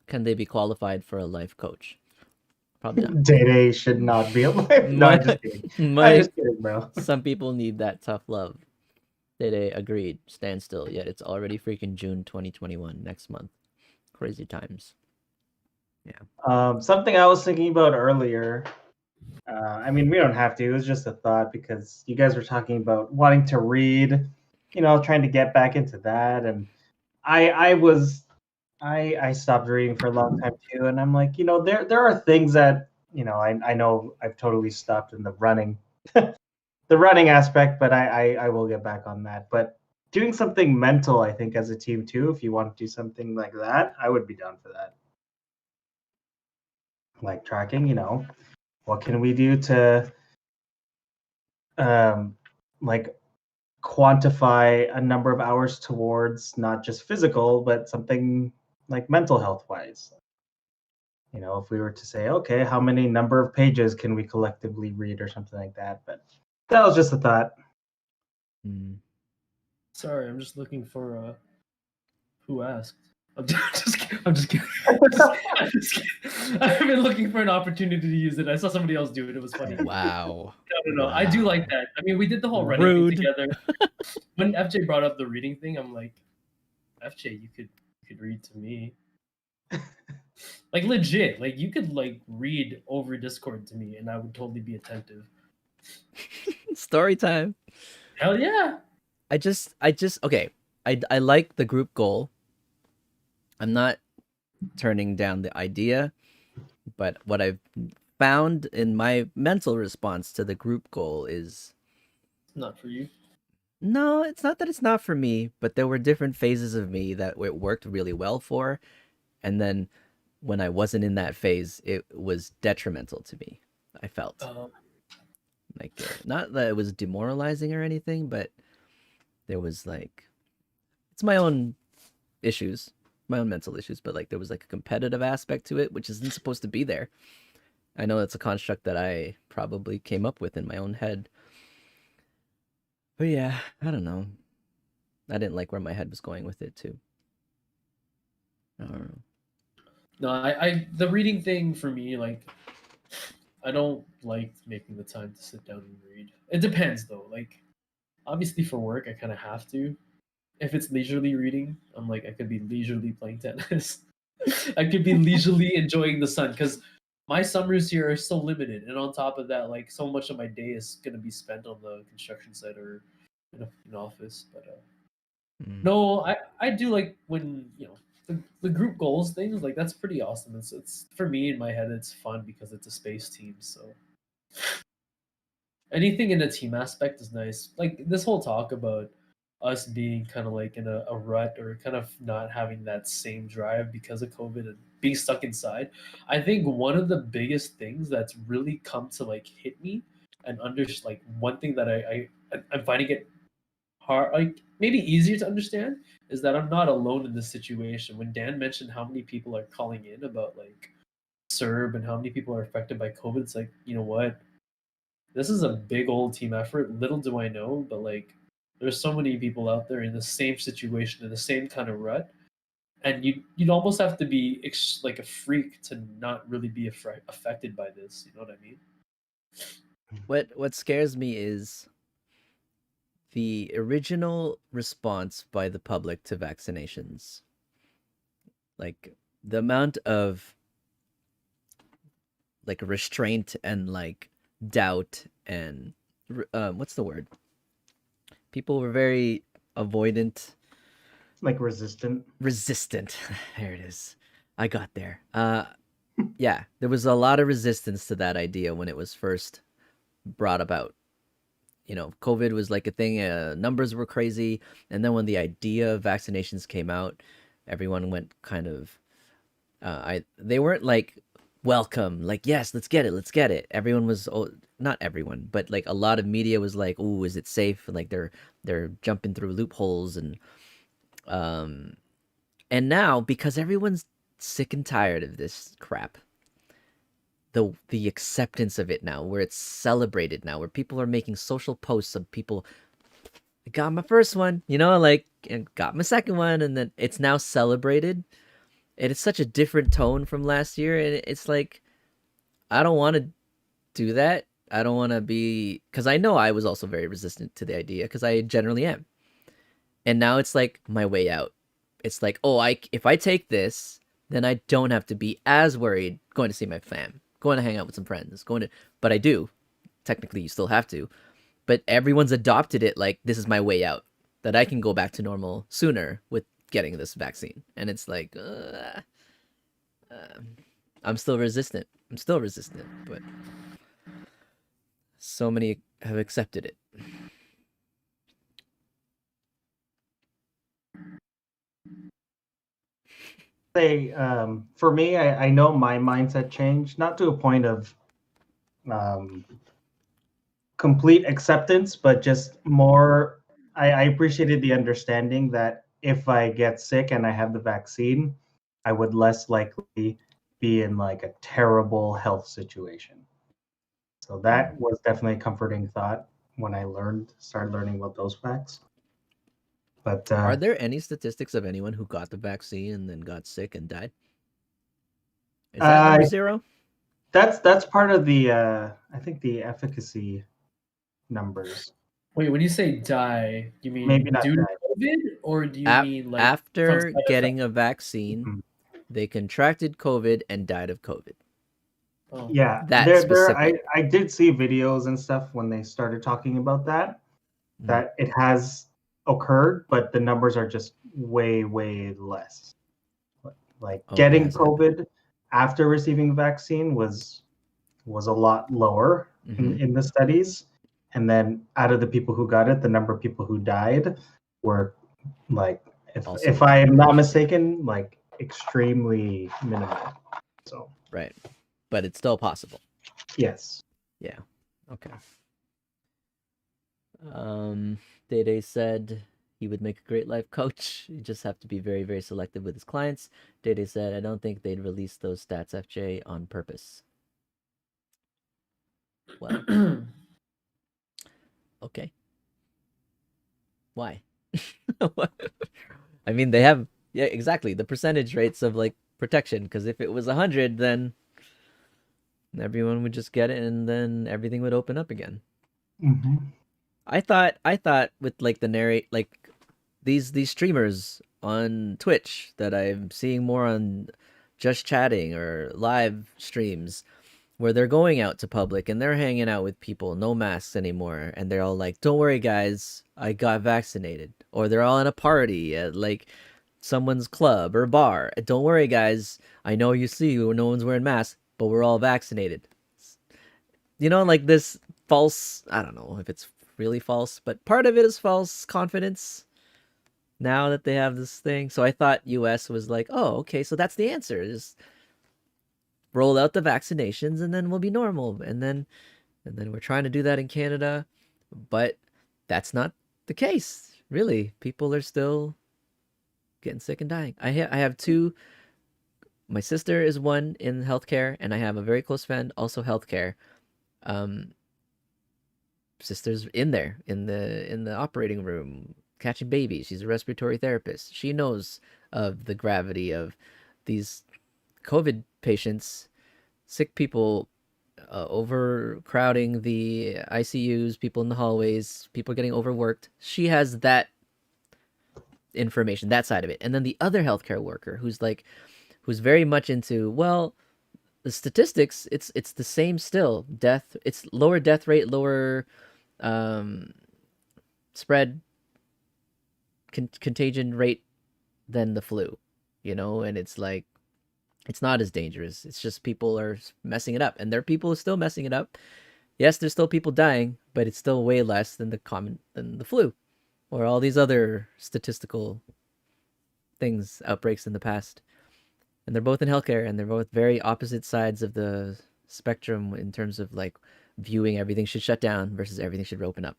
can they be qualified for a life coach? Probably not. Day should not be alive. No, I'm just kidding. I'm just kidding, bro. Some people need that tough love. Dede agreed. Stand still. Yet it's already freaking June 2021, next month. Crazy times. Yeah. Something I was thinking about earlier. I mean, we don't have to. It was just a thought because you guys were talking about wanting to read, trying to get back into that, and I stopped reading for a long time too, and I'm like, there are things that I know I've totally stopped in the running, the running aspect, but I will get back on that. But doing something mental, I think, as a team too, if you want to do something like that, I would be down for that. Like tracking, what can we do to like quantify a number of hours towards not just physical, but something like mental health wise. If we were to say, okay, how many number of pages can we collectively read or something like that? But that was just a thought. Sorry, I'm just looking for who asked. I'm just kidding. I've been looking for an opportunity to use it. I saw somebody else do it. It was funny. Wow. No. I do like that. I mean, we did the whole running thing together. When FJ brought up the reading thing, I'm like, FJ, you could read to me. Like legit. Like you could like read over Discord to me and I would totally be attentive. Story time. Hell yeah. I just okay. I like the group goal. I'm not turning down the idea, but what I've found in my mental response to the group goal is not for you. No, it's not that it's not for me, but there were different phases of me that it worked really well for, and then when I wasn't in that phase, it was detrimental to me. I felt like not that it was demoralizing or anything, but there was like it's my own issues, my own mental issues, but like there was like a competitive aspect to it, which isn't supposed to be there. I know it's a construct that I probably came up with in my own head. But yeah, I don't know. I didn't like where my head was going with it too. I don't know. No, I the reading thing for me, like I don't like making the time to sit down and read. It depends though. Like obviously for work I kind of have to. If it's leisurely reading, I'm like I could be leisurely playing tennis. I could be leisurely enjoying the sun because my summers here are so limited, and on top of that, like so much of my day is gonna be spent on the construction site or in an office. But no, I do like when the group goals things like that's pretty awesome. It's for me in my head it's fun because it's a space team. So anything in a team aspect is nice. Like this whole talk about us being kind of like in a rut or kind of not having that same drive because of COVID and being stuck inside. I think one of the biggest things that's really come to like hit me and like one thing that I'm finding it hard, like maybe easier to understand, is that I'm not alone in this situation. When Dan mentioned how many people are calling in about like CERB and how many people are affected by COVID, it's like, you know what? This is a big old team effort. Little do I know, but like there's so many people out there in the same situation, in the same kind of rut. And you'd almost have to be like a freak to not really be affected by this. You know what I mean? What scares me is the original response by the public to vaccinations. Like the amount of like restraint and like doubt and what's the word? People were very avoidant, like resistant. There it is. I got there. Yeah, there was a lot of resistance to that idea when it was first brought about. COVID was like a thing, numbers were crazy, and then when the idea of vaccinations came out, everyone went kind of they weren't like welcome, like yes, let's get it. Everyone was, not everyone, but like a lot of media was like, "Ooh, is it safe?" And like they're jumping through loopholes and now because everyone's sick and tired of this crap, the acceptance of it now, where it's celebrated now, where people are making social posts of people I got my first one, you know, like, and got my second one, and then it's now celebrated. And it's such a different tone from last year, and it's like I don't want to do that. I don't want to be, because I know I was also very resistant to the idea, because I generally am. And now it's like my way out. It's like, oh, if I take this, then I don't have to be as worried going to see my fam, going to hang out with some friends, but I do. Technically, you still have to. But everyone's adopted it like this is my way out, that I can go back to normal sooner with getting this vaccine. And it's like, I'm still resistant. But so many have accepted it. Say, for me, I know my mindset changed, not to a point of complete acceptance, but just more. I appreciated the understanding that if I get sick and I have the vaccine, I would less likely be in like a terrible health situation. So that was definitely a comforting thought when I started learning about those facts. But Are there any statistics of anyone who got the vaccine and then got sick and died? Is that number 0? That's part of the I think the efficacy numbers. Wait, when you say die, you mean Maybe not due to die. COVID, or do you mean like after from side getting effects? a vaccine, Mhm. they contracted COVID and died of COVID? Oh. Yeah, That there specific. I did see videos and stuff when they started talking about that it has occurred, but the numbers are just way less. Like Okay, getting has happened. COVID after receiving the vaccine was a lot lower in the studies. And then out of the people who got it, the number of people who died were like, Also if I am not yeah. mistaken, like extremely minimal. So Right. But it's still possible. yes. Yeah. Okay. Day said he would make a great life coach. You just have to be very selective with his clients. Day said, I don't think they'd release those stats, FJ, on purpose. Well, okay. Why? I mean, they have, yeah, exactly, the percentage rates of like protection. Because if it was 100, then everyone would just get it, and then everything would open up again. Mm-hmm. I thought with like the narrate, like these streamers on Twitch that I'm seeing more on just chatting or live streams, where they're going out to public and they're hanging out with people, no masks anymore, and they're all like, "Don't worry, guys, I got vaccinated," or they're all in a party at like someone's club or bar. "Don't worry, guys, I know you see no one's wearing masks, but we're all vaccinated." You know, like this false, I don't know if it's really false, but part of it is false confidence now that they have this thing. So I thought US was like, oh, okay, so that's the answer. Just roll out the vaccinations and then we'll be normal. And then we're trying to do that in Canada, but that's not the case. Really, people are still getting sick and dying. I have two. My sister is one in healthcare, and I have a very close friend also healthcare. Um, Sister's in there in the operating room catching babies. She's a respiratory therapist. She knows of the gravity of these COVID patients, sick people, overcrowding the ICUs, people in the hallways, people getting overworked. She has that information, that side of it. And then the other healthcare worker who's very much into, well, the statistics, it's the same still. Death, it's lower death rate, lower um, spread contagion rate than the flu, and it's like it's not as dangerous. It's just people are messing it up, and there are people who are still messing it up. Yes, there's still people dying, but it's still way less than the flu or all these other statistical things, outbreaks in the past. And they're both in healthcare, and they're both very opposite sides of the spectrum in terms of like viewing everything should shut down versus everything should open up.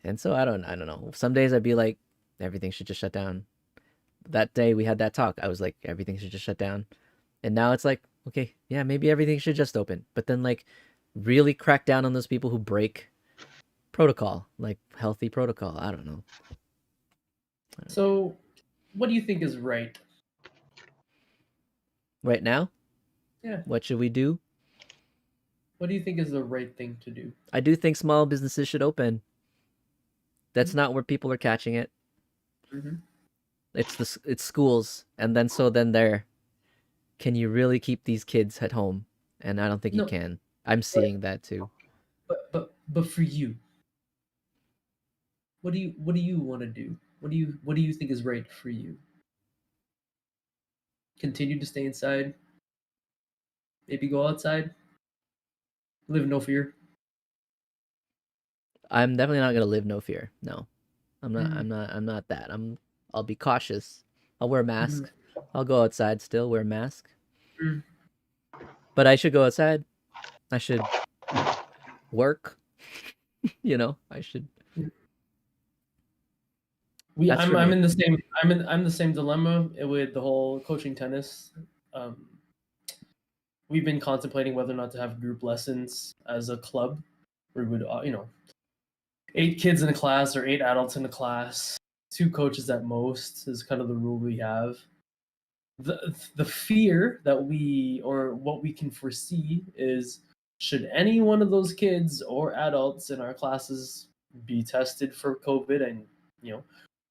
And so I don't know. Some days I'd be like, everything should just shut down. That day we had that talk, I was like, everything should just shut down. And now it's like, okay, yeah, maybe everything should just open. But then like really crack down on those people who break protocol, like healthy protocol. I don't know. So, what do you think is right? Right now, Yeah. what should we do? What do you think is the right thing to do? I do think small businesses should open. That's not where people are catching it. Mm-hmm. It's schools, and then there. Can you really keep these kids at home? And I don't think you No, can. I'm seeing that too. but for you, what do you want to do? What do you think is right for you? Continue to stay inside. Maybe go outside. Live no fear. I'm definitely not gonna live no fear. No, I'm not. Mm. I'm not that. I'll be cautious. I'll wear a Mm-hmm. mask. I'll go outside still, wear a mask. Mm. But I should go outside. I should work. I should. That's for I'm me. in the same I'm the same dilemma with the whole coaching tennis. Um, we've been contemplating whether or not to have group lessons as a club, where we would 8 kids in a class or 8 adults in a class, 2 coaches at most is kind of the rule we have. The fear that what we can foresee is, should any one of those kids or adults in our classes be tested for COVID and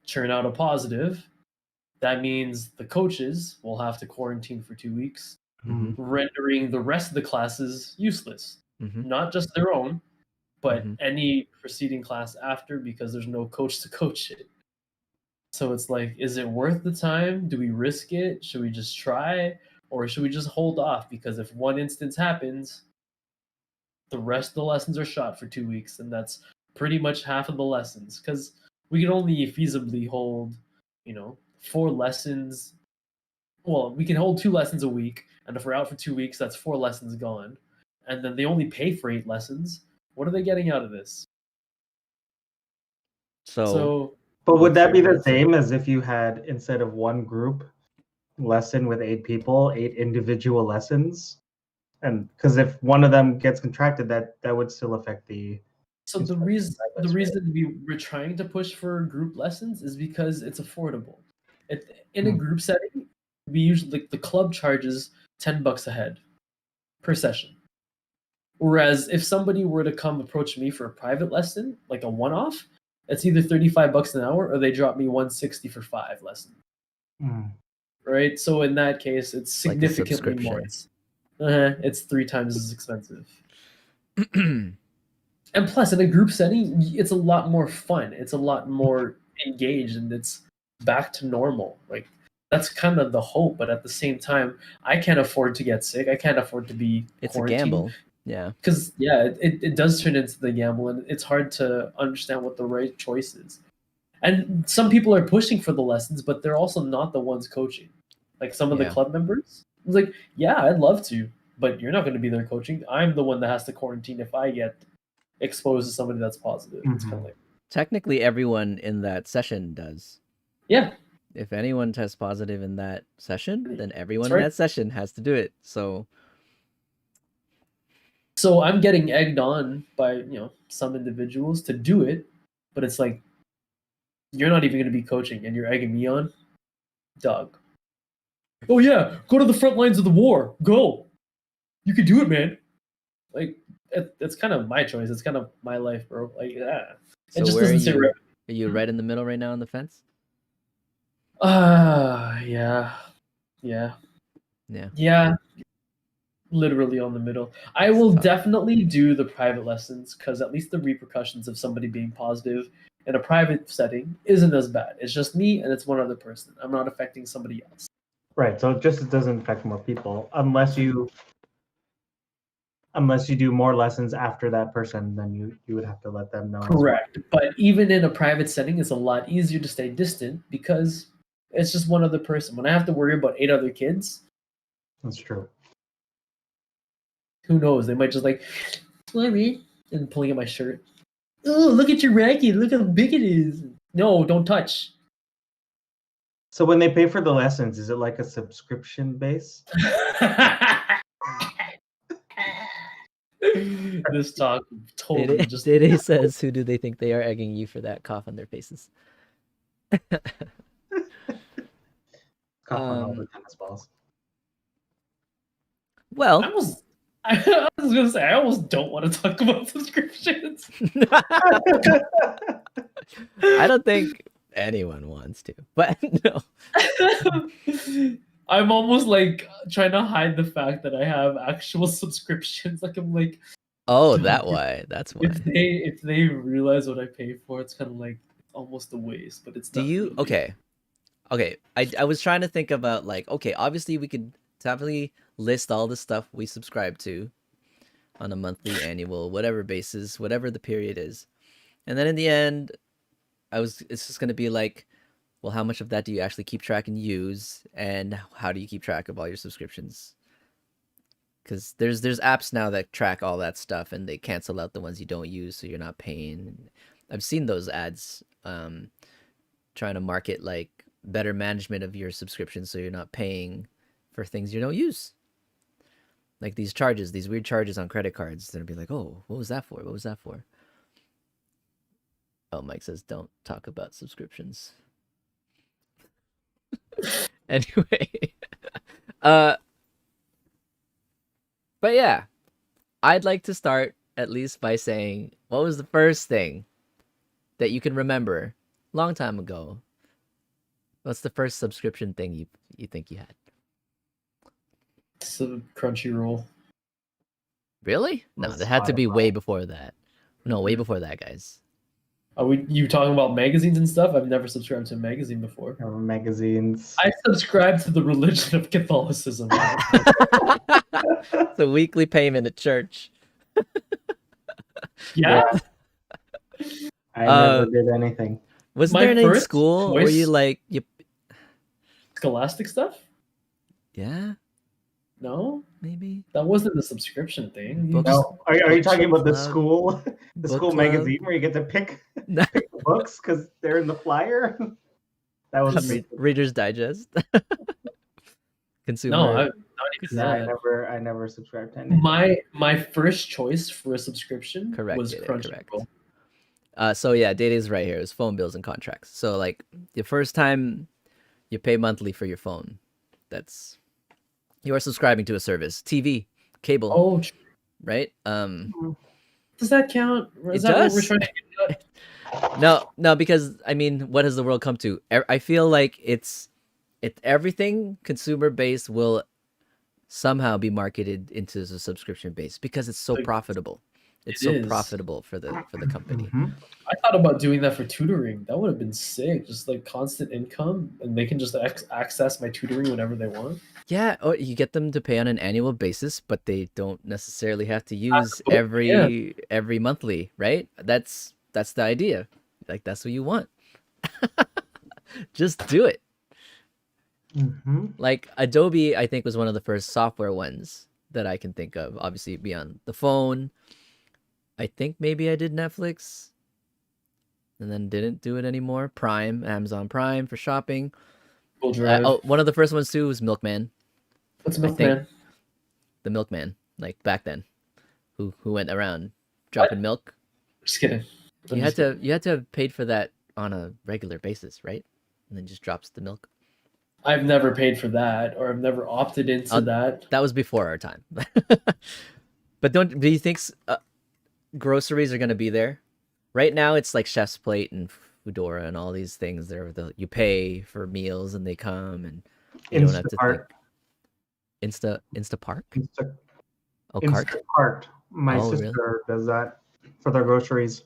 turn out a positive, that means the coaches will have to quarantine for 2 weeks, Mm-hmm. rendering the rest of the classes useless. Mm-hmm. Not just their own, but Mm-hmm. any preceding class after, because there's no coach to coach it. So it's like, is it worth the time? Do we risk it? Should we just try? Or should we just hold off? Because if one instance happens, the rest of the lessons are shot for 2 weeks, and that's pretty much half of the lessons. Because we can only feasibly hold, 4 lessons. Well, we can hold 2 lessons a week, and if we're out for 2 weeks, that's 4 lessons gone. And then they only pay for 8 lessons. What are they getting out of this? So But would what's that your be the answer? same as if you had, instead of one group lesson with 8 people, 8 individual lessons? And because if one of them gets contracted, that would still affect the So instruction, I the guess, right? reason we're trying to push for group lessons is because it's affordable. In a Hmm. group setting, we usually, the club charges $10 a head per session. Whereas if somebody were to come approach me for a private lesson, like a one-off, it's either $35 an hour or they drop me $160 for 5 lessons. Hmm. Right? So in that case, it's Like a significantly more. subscription. It's 3 times as expensive. And plus, in a group setting, it's a lot more fun. It's a lot more engaged, and it's back to normal. Like, that's kind of the hope. But at the same time, I can't afford to get sick. I can't afford to be It's a quarantined. gamble. Yeah. Because it does turn into the gamble, and it's hard to understand what the right choice is. And some people are pushing for the lessons, but they're also not the ones coaching. Like some of the Yeah. club members, it's like, yeah, I'd love to, but you're not going to be there coaching. I'm the one that has to quarantine if I get exposed to somebody that's positive. It's kind of like, Technically, everyone in that session does. yeah, If anyone tests positive in that session, then everyone That's right. in that session has to do it. So so I'm getting egged on by some individuals to do it, but it's like, you're not even going to be coaching, and you're egging me on, dog. Oh yeah, go to the front lines of the war. Go, you can do it, man. Like, it's kind of my choice. It's kind of my life, bro. Like, yeah, So it just where are doesn't sit you? right. Are you right in the middle right now on the fence? Yeah, Yeah. yeah. Literally on the middle. I will tough. definitely do the private lessons, because at least the repercussions of somebody being positive in a private setting isn't as bad. It's just me and it's one other person. I'm not affecting somebody else. Right. So it doesn't affect more people unless you do more lessons after that person, then you would have to let them know as well. Correct. But even in a private setting, it's a lot easier to stay distant because it's just one other person. When I have to worry about 8 other kids, That's true. who knows? They might just like, sorry, and pulling at my shirt. Oh, look at your racket. Look how big it is. No, don't touch. So when they pay for the lessons, is it like a subscription base? This talk totally just Dede says, who do they think they are egging you for that cough on their faces? Cough on all the tennis balls. Well, I was gonna say I almost don't want to talk about subscriptions. I don't think anyone wants to, but no. I'm almost like trying to hide the fact that I have actual subscriptions. Like I'm like, Oh, Dude, that why. That's why. if they realize what I pay for, it's kind of like almost a waste. But it's Do not you really. okay? I was trying to think about like, okay, obviously we could definitely list all the stuff we subscribe to on a monthly, annual, whatever basis, whatever the period is, and then in the end, it's just gonna be like, well, how much of that do you actually keep track and use, and how do you keep track of all your subscriptions? Because there's apps now that track all that stuff, and they cancel out the ones you don't use, so you're not paying. I've seen those ads trying to market like better management of your subscription, so you're not paying for things you don't use. Like these charges, these weird charges on credit cards. They'll be like, oh, what was that for? What was that for? Oh, Mike says, don't talk about subscriptions. Anyway, but yeah, I'd like to start at least by saying, what was the first thing that you can remember long time ago? What's the first subscription thing you think you had? So Crunchyroll. Really? No, Or that had to be Spotify. way before that. No, way before that, guys. Are you talking about magazines and stuff? I've never subscribed to a magazine before. Or magazines. I subscribe to the religion of Catholicism. It's a weekly payment at church. Yeah. I never did anything. Wasn't My there any in first school where you choice- like you? Scholastic stuff? Yeah, No, maybe. that wasn't the subscription thing. You Books- just- No, are you talking about the Club. school, the Book school club. magazine where you get to pick No. the books because they're in the flyer? That was Reader's Digest. Consumer. no, not even no, that. I never subscribed to anything. My first choice for a subscription Correct, was Dede, Crunchyroll. correct. So yeah, Dade's right here. It's phone bills and contracts. So like the first time you pay monthly for your phone, that's you are subscribing to a service. TV, cable, Oh, right? does that count? Is It that does. what we're trying to get at? No, because I mean, what has the world come to? I feel like it's everything consumer based will somehow be marketed into a subscription base because it's so Like, profitable. It's it so is. profitable for the company. Mhm. I thought about doing that for tutoring. That would have been sick. Just like constant income, and they can just access my tutoring whenever they want. Yeah, or you get them to pay on an annual basis, but they don't necessarily have to use Absolutely, every monthly, right? That's the idea. Like that's what you want. Just do it. Mhm. Like Adobe, I think was one of the first software ones that I can think of. Obviously, beyond the phone. I think maybe I did Netflix, and then didn't do it anymore. Prime, Amazon Prime for shopping. Google Drive. One of the first ones too was Milkman. What's I think- Milkman? The Milkman, like back then, who went around dropping milk. Just kidding. You had to have paid for that on a regular basis, right? And then just drops the milk. I've never paid for that, or I've never opted into that. That was before our time. But do you think groceries are going to be there? Right now, it's like Chef's Plate and Foodora and all these things. You pay for meals and they come, and you don't have to Instacart. think. Instapark? Insta- Oh, cart. Instacart. My Oh, really? sister does that for their groceries.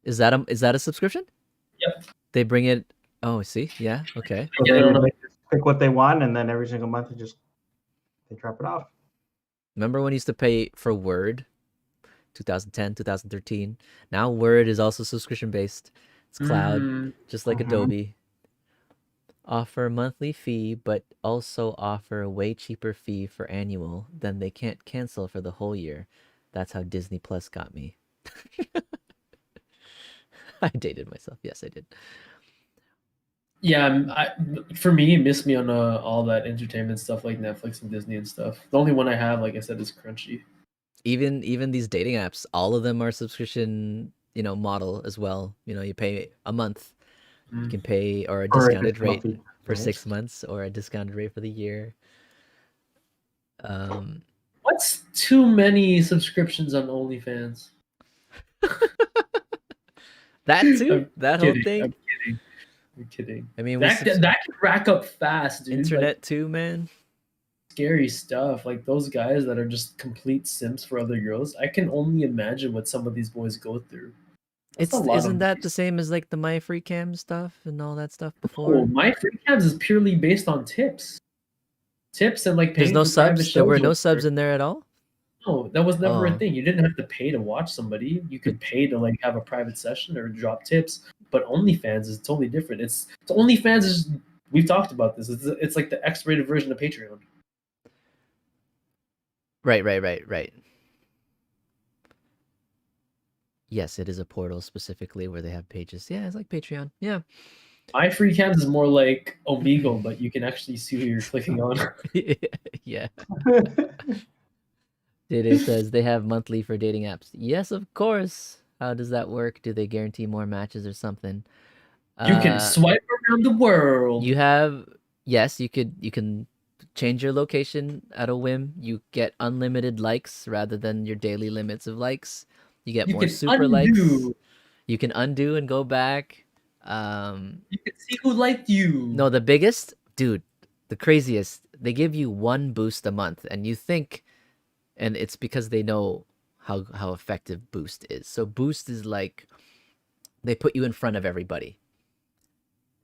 Is that a subscription? Yep. They bring it. Oh, see, yeah, okay. So Yeah, I don't know. they just pick what they want, and then every single month they drop it off. Remember when you used to pay for Word? 2010, 2013. Now Word is also subscription based. It's cloud, just like Mhm. Adobe. Offer a monthly fee, but also offer a way cheaper fee for annual. Then they can't cancel for the whole year. That's how Disney Plus got me. I dated myself. Yes, I did. Yeah, for me, miss me on all that entertainment stuff like Netflix and Disney and stuff. The only one I have, like I said, is Crunchy. even these dating apps, all of them are subscription, model as well. You pay a month. You can pay or a For discounted additional rate features, for right? 6 months or a discounted rate for the year. What's too many subscriptions on OnlyFans? That too, I'm that whole kidding. thing. I'm kidding. I mean, That can rack up fast, dude. internet Like, too, man. scary stuff. Like those guys that are just complete simps for other girls. I can only imagine what some of these boys go through. That's a lot Isn't of that the same as like the My Free Cam stuff and all that stuff Oh, before? my free cabs is purely based on tips. Tips and like There's paying no for private subs. There shows. were no over subs there. in there at all. No, that was never a Oh. thing. You didn't have to pay to watch somebody. You could pay to like have a private session or drop tips. But OnlyFans is totally different. It's OnlyFans is we've talked about this. It's like the X-rated version of Patreon. Right. Yes, it is a portal specifically where they have pages. Yeah, it's like Patreon. Yeah. My free cams is more like Omegle, but you can actually see who you're clicking on. Yeah. Dede says they have monthly for dating apps. Yes, of course. How does that work? Do they guarantee more matches or something? You can swipe around the world. You have yes, you can change your location at a whim. You get unlimited likes rather than your daily limits of likes. You get more super likes. You can undo and go back. You can see who liked you. No, the biggest, dude, the craziest. They give you one boost a month, and you think, and it's because they know how effective boost is. So boost is like they put you in front of everybody.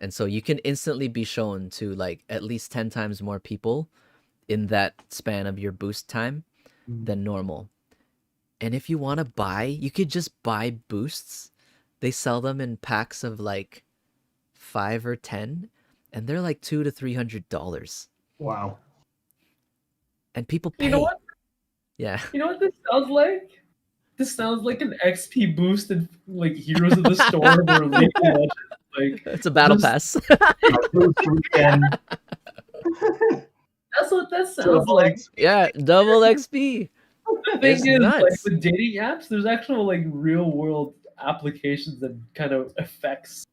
And so you can instantly be shown to like at least 10 times more people in that span of your boost time than normal. And if you want to buy, you could just buy boosts. They sell them in packs of like 5 or 10, and they're like $200 to $300. Wow. And people pay. You know what? Yeah. You know what this sounds like? This sounds like an XP boost in like Heroes of the Storm or League of Legends. Like It's a battle pass. Weekend. That's what that sounds like. Yeah, double XP. The thing It's is, like nuts. with dating apps, there's actual like real world applications and kind of effects.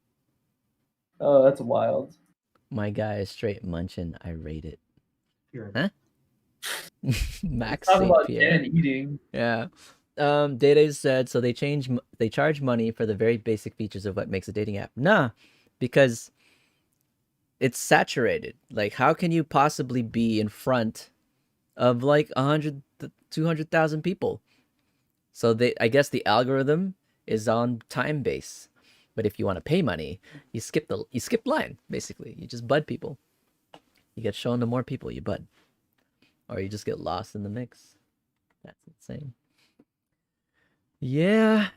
Oh, that's wild. My guy is straight munching. I rate it. Here. Huh? Max Talk St. about Pierre. Dan eating. Yeah. Dede said so. They charge money for the very basic features of what makes a dating app. Nah, because it's saturated. Like, how can you possibly be in front of like 100, 200,000 people? So I guess the algorithm is on time base. But if you want to pay money, you skip line basically. You just bud people. You get shown to more people. You bud, or you just get lost in the mix. That's insane. Yeah,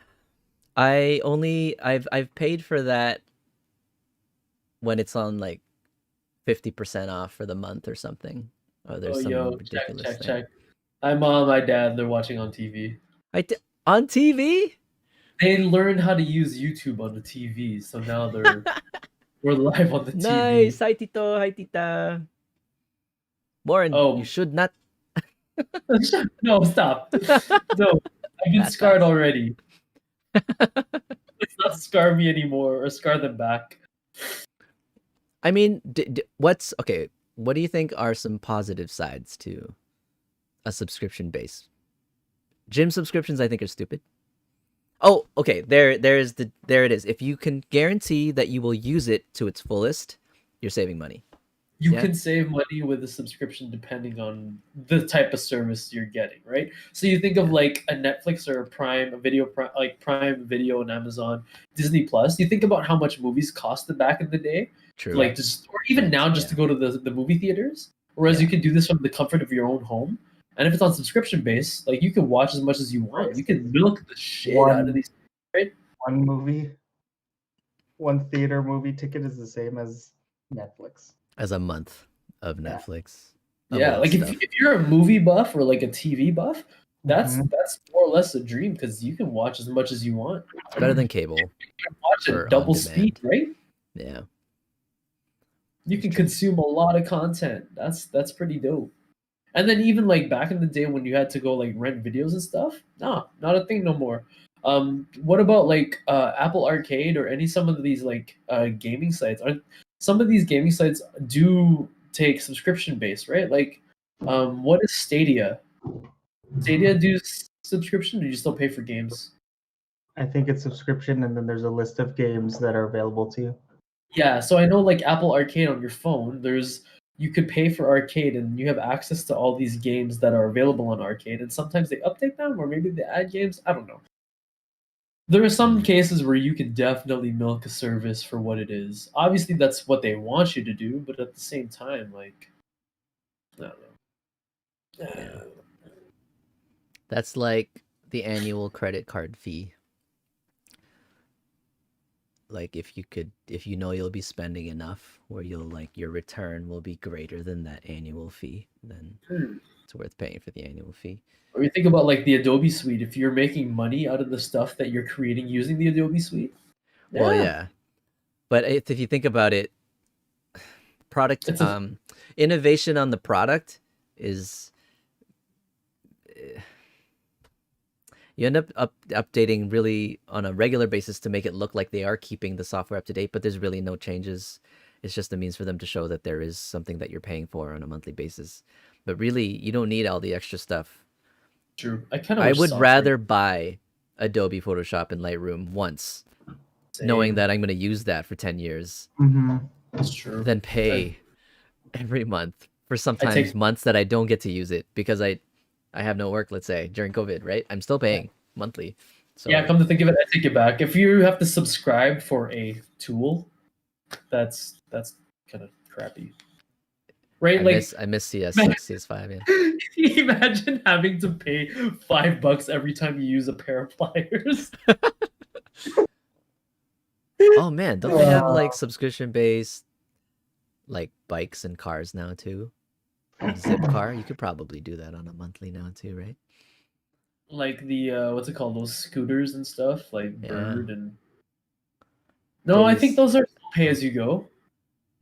I've paid for that when it's on like 50% off for the month or something. Or there's some ridiculous thing. Check. My mom, my dad, they're watching on TV. On TV? They learned how to use YouTube on the TV, so now we're live on the TV. Nice. Hi Tito, hi Tita. Warren, you should not. No, stop. No, I've been scarred already. Let's not scar me anymore or scar them back. I mean, what's okay? What do you think are some positive sides to a subscription base? Gym subscriptions, I think, are stupid. Oh, okay. There it is. If you can guarantee that you will use it to its fullest, you're saving money. You can save money with a subscription depending on the type of service you're getting, right? So you think of like a Netflix or a Prime Video, like Prime Video on Amazon, Disney Plus. You think about how much movies costed back in the day, True. Like just or even now just to go to the movie theaters. Whereas you can do this from the comfort of your own home. And if it's on subscription base, like you can watch as much as you want. You can milk the shit out of these, right? One theater movie ticket is the same as Netflix. As a month of Netflix. Yeah, like if you're a movie buff or like a TV buff, that's more or less a dream because you can watch as much as you want. It's better than cable. You can watch at double speed, right? Yeah. You can consume a lot of content. That's pretty dope. And then even like back in the day when you had to go like rent videos and stuff, nah, not a thing no more. What about like Apple Arcade or some of these like gaming sites? Some of these gaming sites do take subscription based, right? Like, what is Stadia? Stadia do subscription, or do you still pay for games? I think it's subscription, and then there's a list of games that are available to you. Yeah, so I know like Apple Arcade on your phone, you could pay for arcade and you have access to all these games that are available on arcade, and sometimes they update them or maybe they add games. I don't know. There are some cases where you can definitely milk a service for what it is. Obviously, that's what they want you to do, but at the same time, like, I don't know. Yeah. That's like the annual credit card fee. Like if you know you'll be spending enough where you'll like your return will be greater than that annual fee, then it's worth paying for the annual fee. Or you think about like the Adobe Suite. If you're making money out of the stuff that you're creating using the Adobe Suite, Well, yeah. But if you think about it, product innovation on the product is you end up updating really on a regular basis to make it look like they are keeping the software up to date, but there's really no changes. It's just a means for them to show that there is something that you're paying for on a monthly basis. But really, you don't need all the extra stuff. True. I would rather buy Adobe Photoshop and Lightroom once, knowing that I'm going to use that for 10 years, That's true. than pay every month for sometimes months that I don't get to use it because I have no work, let's say, during COVID, right? I'm still paying monthly. So yeah, come to think of it, I take it back. If you have to subscribe for a tool, that's kind of crappy. Right? I miss CS6, CS5, yeah. Can you imagine having to pay $5 every time you use a pair of pliers? Oh man, don't they have like subscription based like bikes and cars now too? Like Zipcar, you could probably do that on a monthly now too, right? Like the what's it called? Those scooters and stuff, like Bird and. No, Days. I think those are pay as you go.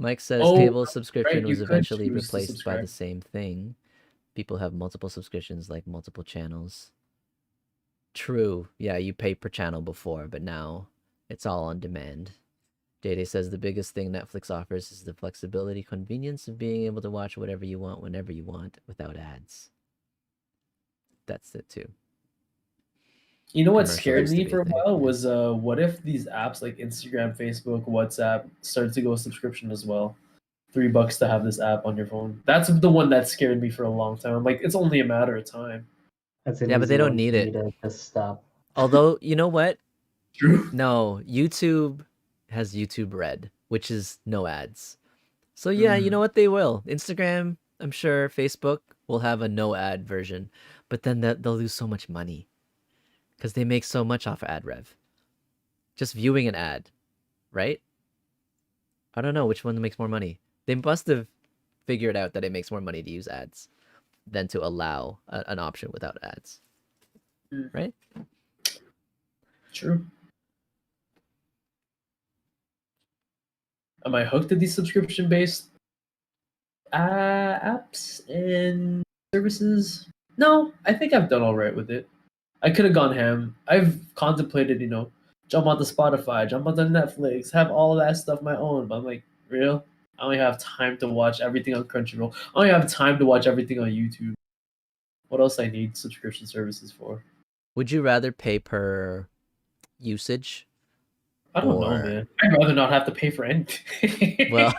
Mike says cable subscription was you could eventually choose to replaced by the subscribe. same thing. People have multiple subscriptions, like multiple channels. True. Yeah, you pay per channel before, but now it's all on demand. Day says the biggest thing Netflix offers is the flexibility, convenience of being able to watch whatever you want, whenever you want, without ads. That's it too. You know what Commercial scared used to me be for a a thing, while yeah. was what if these apps like Instagram, Facebook, WhatsApp started to go subscription as well? $3 to have this app on your phone. That's the one that scared me for a long time. I'm like, it's only a matter of time. That's an Yeah, but easy they don't one need for me it. to just stop. Although, you know what? True. No, YouTube has YouTube Red, which is no ads. So yeah, you know what? They will. Instagram, I'm sure. Facebook will have a no ad version, but then they'll lose so much money because they make so much off ad rev. Just viewing an ad, right? I don't know which one makes more money. They must have figured out that it makes more money to use ads than to allow an option without ads, right? True. Am I hooked to these subscription-based apps and services? No, I think I've done all right with it. I could have gone ham. I've contemplated, jump onto Spotify, jump onto Netflix, have all of that stuff my own. But I'm like, real? I only have time to watch everything on Crunchyroll. I only have time to watch everything on YouTube. What else I need subscription services for? Would you rather pay per usage? I don't know, man. I'd rather not have to pay for anything. Well,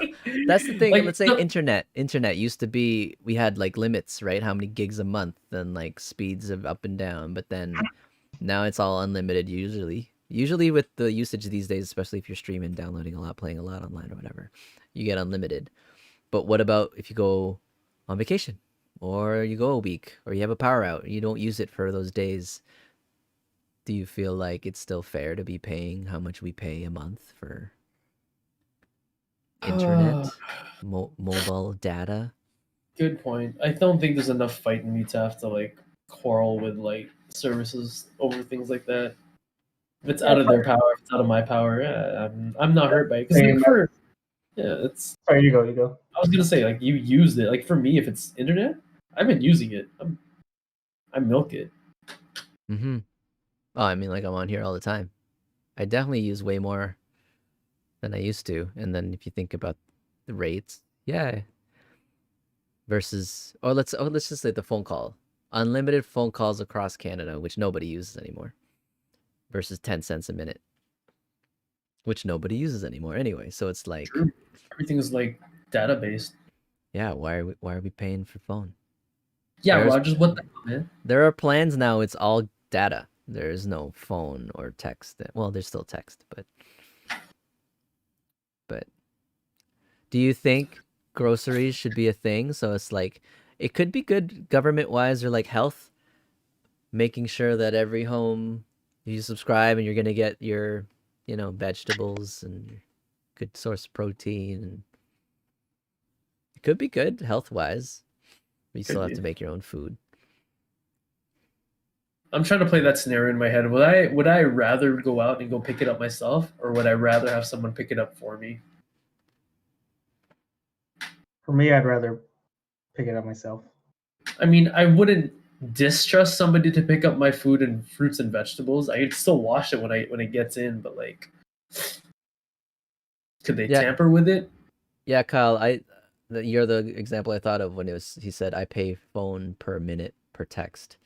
that's the thing. Like, Let's say internet. Internet used to be, we had like limits, right? How many gigs a month and like speeds of up and down. But then now it's all unlimited usually. Usually with the usage these days, especially if you're streaming, downloading a lot, playing a lot online or whatever, you get unlimited. But what about if you go on vacation or you go a week or you have a power out and you don't use it for those days? Do you feel like it's still fair to be paying how much we pay a month for internet, mobile data? Good point. I don't think there's enough fight in me to have to like quarrel with like services over things like that. If it's out of their power, if it's out of my power, yeah, I'm not hurt by it. Because it's. Sorry, you go. I was gonna say like you used it. Like for me, if it's internet, I've been using it. I milk it. Mm-hmm. Oh, I mean, like I'm on here all the time. I definitely use way more than I used to. And then if you think about the rates, yeah. Versus, let's just say the phone call, unlimited phone calls across Canada, which nobody uses anymore, versus 10 cents a minute, which nobody uses anymore anyway. So it's like, True. Everything's like data based. yeah, why are we paying for phone? Yeah, There's- Rogers, what the hell, man? There are plans now. It's all data. There is no phone or text. Well, there's still text, but do you think groceries should be a thing? So it's like it could be good government wise or like health, making sure that every home you subscribe and you're gonna get your, vegetables and good source of protein, and it could be good health wise. But you still have to make your own food. I'm trying to play that scenario in my head. Would I rather go out and go pick it up myself, or would I rather have someone pick it up for me? For me, I'd rather pick it up myself. I mean, I wouldn't distrust somebody to pick up my food and fruits and vegetables. I'd still wash it when it gets in, but like, could they tamper with it? Yeah, Kyle, you're the example I thought of when he said I pay phone per minute per text,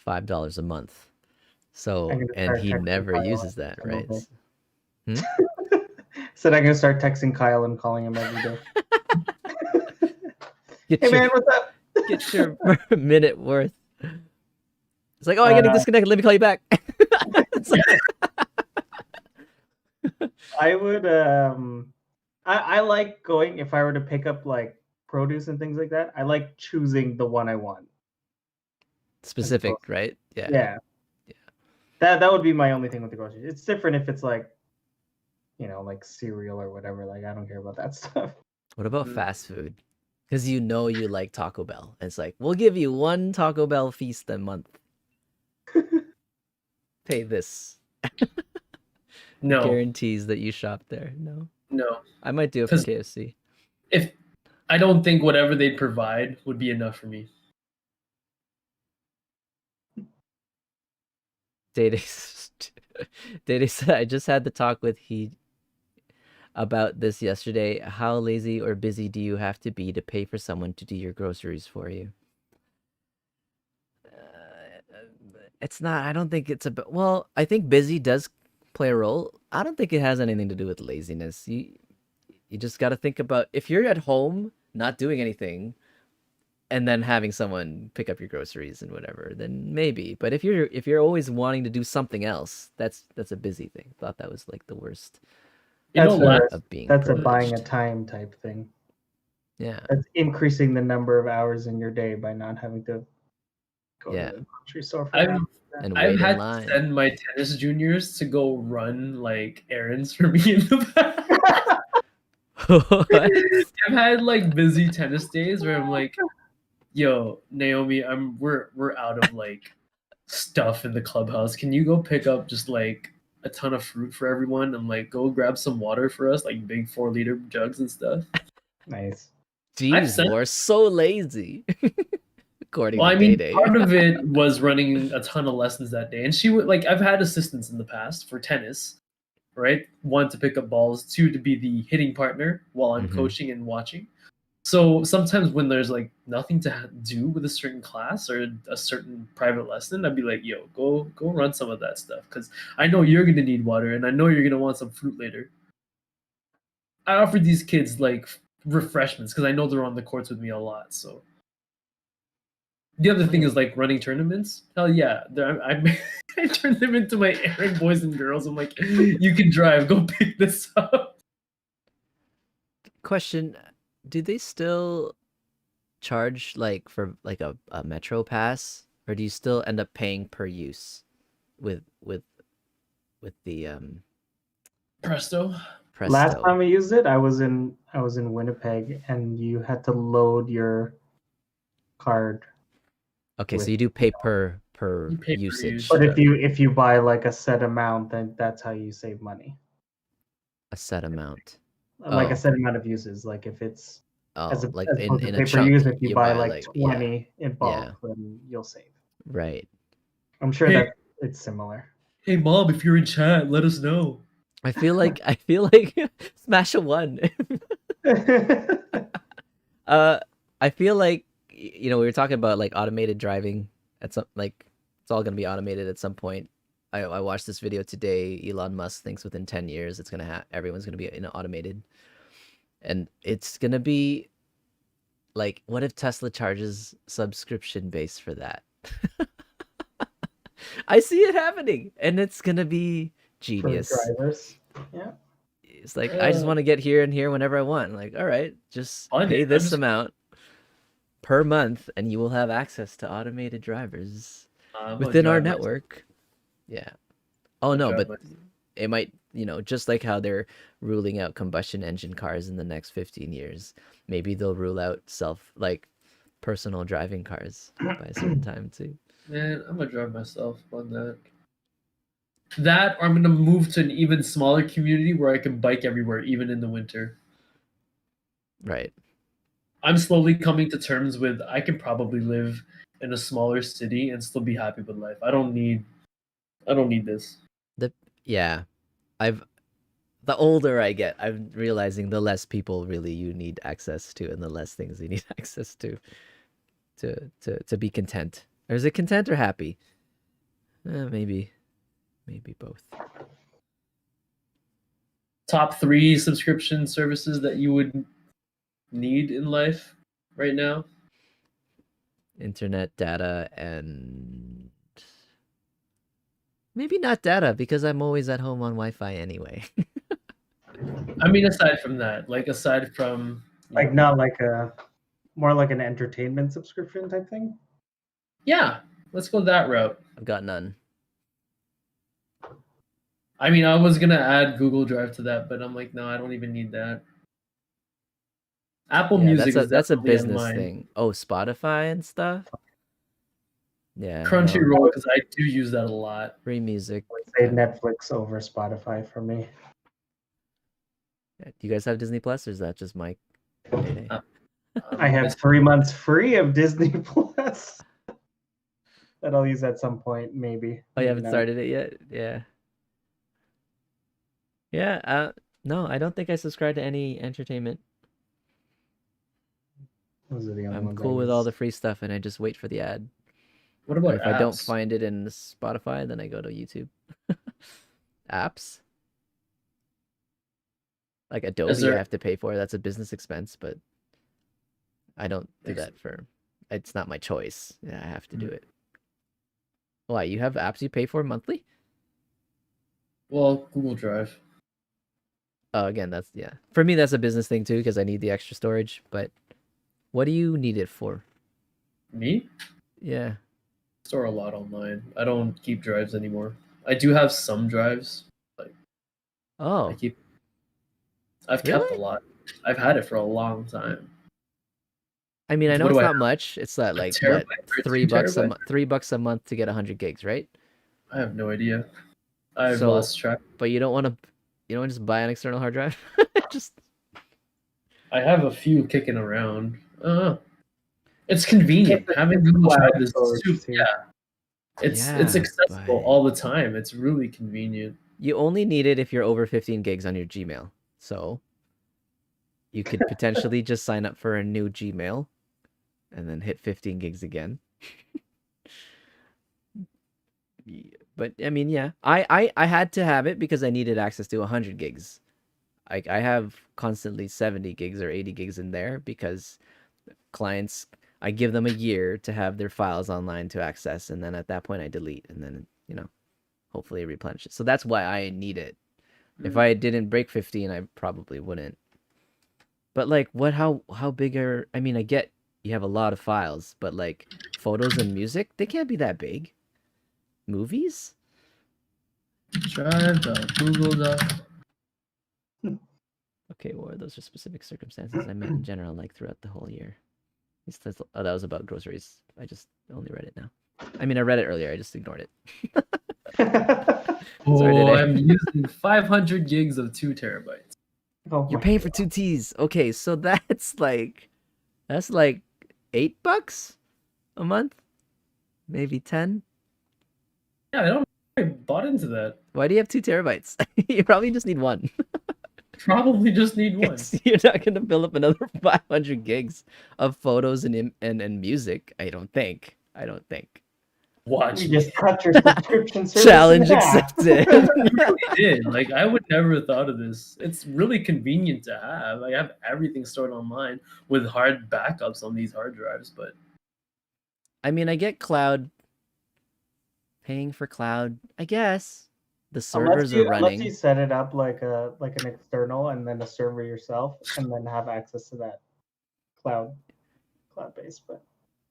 $5 a month. So, and he never uses that, right? Said I'm gonna start texting Kyle and calling him every day. Man, what's up? Get your minute worth. It's like, oh, I'm getting disconnected. Let me call you back. I would I like going, if I were to pick up like produce and things like that, I like choosing the one I want. Specific, right? Yeah. Yeah. That would be my only thing with the groceries. It's different if it's like, like cereal or whatever. Like I don't care about that stuff. What about fast food? Because you like Taco Bell. And it's like, we'll give you one Taco Bell feast a month. Pay this. No. Guarantees that you shop there. No. I might do it for KFC. I don't think whatever they'd provide would be enough for me. Dede said, I just had the talk with he about this yesterday. How lazy or busy do you have to be to pay for someone to do your groceries for you? It's not. I don't think it's about. Well, I think busy does play a role. I don't think it has anything to do with laziness. You just got to think about if you're at home not doing anything, and then having someone pick up your groceries and whatever, then maybe. But if you're always wanting to do something else, that's a busy thing. Thought that was like the worst. That's privileged. a buying a time type thing. Yeah. That's increasing the number of hours in your day by not having to go to the grocery store for that. I've had to send my tennis juniors to go run like errands for me in the past. I've had like busy tennis days where I'm like, yo, Naomi, we're out of like stuff in the clubhouse. Can you go pick up just like a ton of fruit for everyone and like go grab some water for us, like big 4-liter jugs and stuff? Nice. Jeez, Warr, so lazy. According to Day. Part of it was running a ton of lessons that day, and she would like. I've had assistants in the past for tennis, right? One to pick up balls, two to be the hitting partner while I'm coaching and watching. So sometimes when there's like nothing to do with a certain class or a certain private lesson, I'd be like, yo, go run some of that stuff because I know you're gonna need water and I know you're gonna want some fruit later. I offer these kids like refreshments because I know they're on the courts with me a lot. So the other thing is like running tournaments. Hell yeah, I turn them into my errand boys and girls. I'm like, you can drive, go pick this up. Question. Do they still charge like for like a metro pass, or do you still end up paying per use with the Presto? Last time I used it, I was in Winnipeg, and you had to load your card. Okay, so you do pay per usage. But if you buy like a set amount, then that's how you save money. A set amount. Like a set amount of uses. Like if it's as Oh, like opposed to in a pay per chunk. use. If you buy like like 20 in bulk, yeah, then you'll save. right. I'm sure Hey, that it's similar. hey, mom, if you're in chat, let us know. I feel like smash a one. I feel like we were talking about like automated driving at some like it's all gonna be automated at some point. I watched this video today. Elon Musk thinks within 10 years it's gonna everyone's gonna be automated, and it's gonna be like, what if Tesla charges subscription base for that? I see it happening, and it's gonna be For genius. drivers. Yeah. It's like I just want to get here and here whenever I want. Like, all right, just pay this amount per month, and you will have access to automated drivers within our network. Yeah. Oh no, but it might, just like how they're ruling out combustion engine cars in the next 15 years, maybe they'll rule out personal driving cars by a certain time too. Man, I'm gonna drive myself on that. That, or I'm gonna move to an even smaller community where I can bike everywhere, even in the winter. Right. I'm slowly coming to terms with I can probably live in a smaller city and still be happy with life. I don't need this. Yeah. The older I get, I'm realizing the less people really you need access to, and the less things you need access to be content. Or is it content or happy? Maybe both. Top 3 subscription services that you would need in life right now? Internet, data, and maybe not data, because I'm always at home on Wi-Fi anyway. I mean, aside from that, aside from Like not like more like an entertainment subscription type thing. Yeah, let's go that route. I've got none. I mean, I was gonna add Google Drive to that, but I'm like, no, I don't even need that. Apple Music that's a definitely on business mine. thing. Oh, Spotify and stuff. Yeah, Crunchyroll, because I do use that a lot. Free music. I would say Netflix over Spotify for me. Do you guys have Disney Plus, or is that just my payday? I have 3 months free of Disney Plus that I'll use at some point, maybe. Oh, you haven't started it yet? Yeah. Yeah. No, I don't think I subscribe to any entertainment. Those are the only I'm ones I cool with all use. the free stuff, and I just wait for the ad. What about If apps? I don't find it in Spotify, then I go to YouTube. Apps? Like Adobe, I have to pay for. That's a business expense, but I don't do that it's not my choice. Yeah, I have to do it. Why? You have apps you pay for monthly? Well, Google Drive. Oh, again, for me, that's a business thing too, because I need the extra storage. But what do you need it for? Me? Yeah. Store a lot online. I don't keep drives anymore. I do have some drives. Oh. I've kept a lot. I've had it for a long time. I mean, I know it's not much. It's not like what, $3 $3 a month to get 100 gigs, right? I have no idea. I've lost track. But you don't want to just buy an external hard drive? I have a few kicking around. It's convenient. Having Google Drive is it's accessible all the time. It's really convenient. You only need it if you're over 15 gigs on your Gmail. So you could potentially just sign up for a new Gmail and then hit 15 gigs again. But I mean, yeah, I had to have it because I needed access to 100 gigs. I have constantly 70 gigs or 80 gigs in there because clients, I give them a year to have their files online to access, and then at that point I delete, and then hopefully replenish it. So that's why I need it. If I didn't break 15, I probably wouldn't. But like, how big are? I mean, I get you have a lot of files, but like photos and music, they can't be that big. Movies? Drive.google. Okay, well, those are specific circumstances. I meant in general, like throughout the whole year. Oh, that was about groceries. I just only read it now. I mean, I read it earlier. I just ignored it. I'm using 500 gigs of 2 terabytes. Oh You're my paying for God. 2 Ts. Okay, so that's like $8 a month, maybe 10. Yeah, I don't. I bought into that. Why do you have 2 TB? You probably just need one. Probably just need one. You're not gonna fill up another 500 gigs of photos and music. I don't think. Watch You me. just cut your subscription service Challenge in half. accepted. You really did. Like, I would never have thought of this. It's really convenient to have. I have everything stored online with hard backups on these hard drives, but I mean, I get cloud. Paying for cloud, I guess. The servers are Unless you running. set it up like an external and then a server yourself, and then have access to that cloud base. But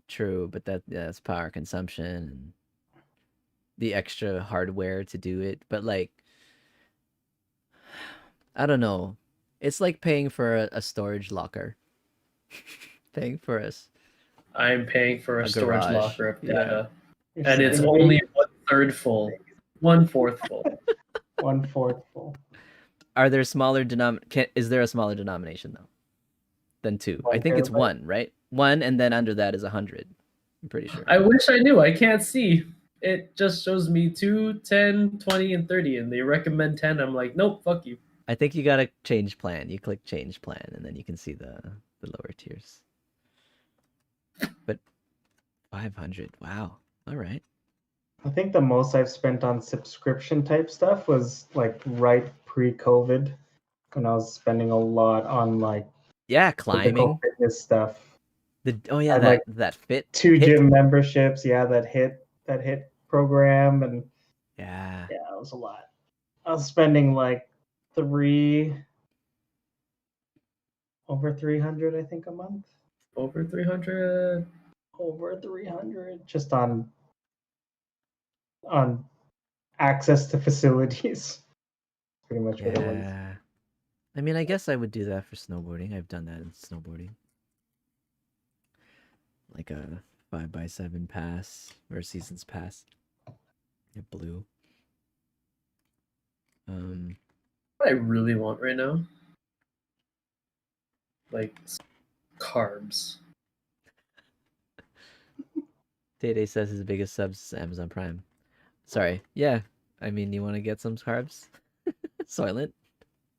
True, but that's power consumption and the extra hardware to do it. But like, I don't know. It's like paying for a storage locker. Paying for us I'm paying for a a storage garage. locker of Yeah. data. you're And it's saving only 1/3 full. 1/4 full. 1/4 full. Are there smaller is there a smaller denomination though than 2? I 1 think it's terabyte. 1, right? 1, and then under that is 100. I'm pretty sure. I wish I knew. I can't see. It just shows me 2, 10, 20, and 30, and they recommend 10. I'm like, nope, fuck you. I think you gotta change plan. You click change plan, and then you can see the lower tiers. But 500, wow. All right. I think the most I've spent on subscription type stuff was like right pre-COVID, when I was spending a lot on like Yeah, physical climbing. fitness stuff. Oh yeah, I like that fit. 2 hit. gym memberships. Yeah, that hit program, and Yeah. yeah, it was a lot. I was spending like over 300, I think, a month. Over 300. Over 300 just on access to facilities. Pretty much what it was. Yeah. I mean, I guess I would do that for snowboarding. I've done that in snowboarding. Like a 5x7 pass or a season's pass. It blue. What I really want right now, like carbs. Day says his biggest subs is Amazon Prime. Sorry. Yeah. I mean, you want to get some carbs? Soylent.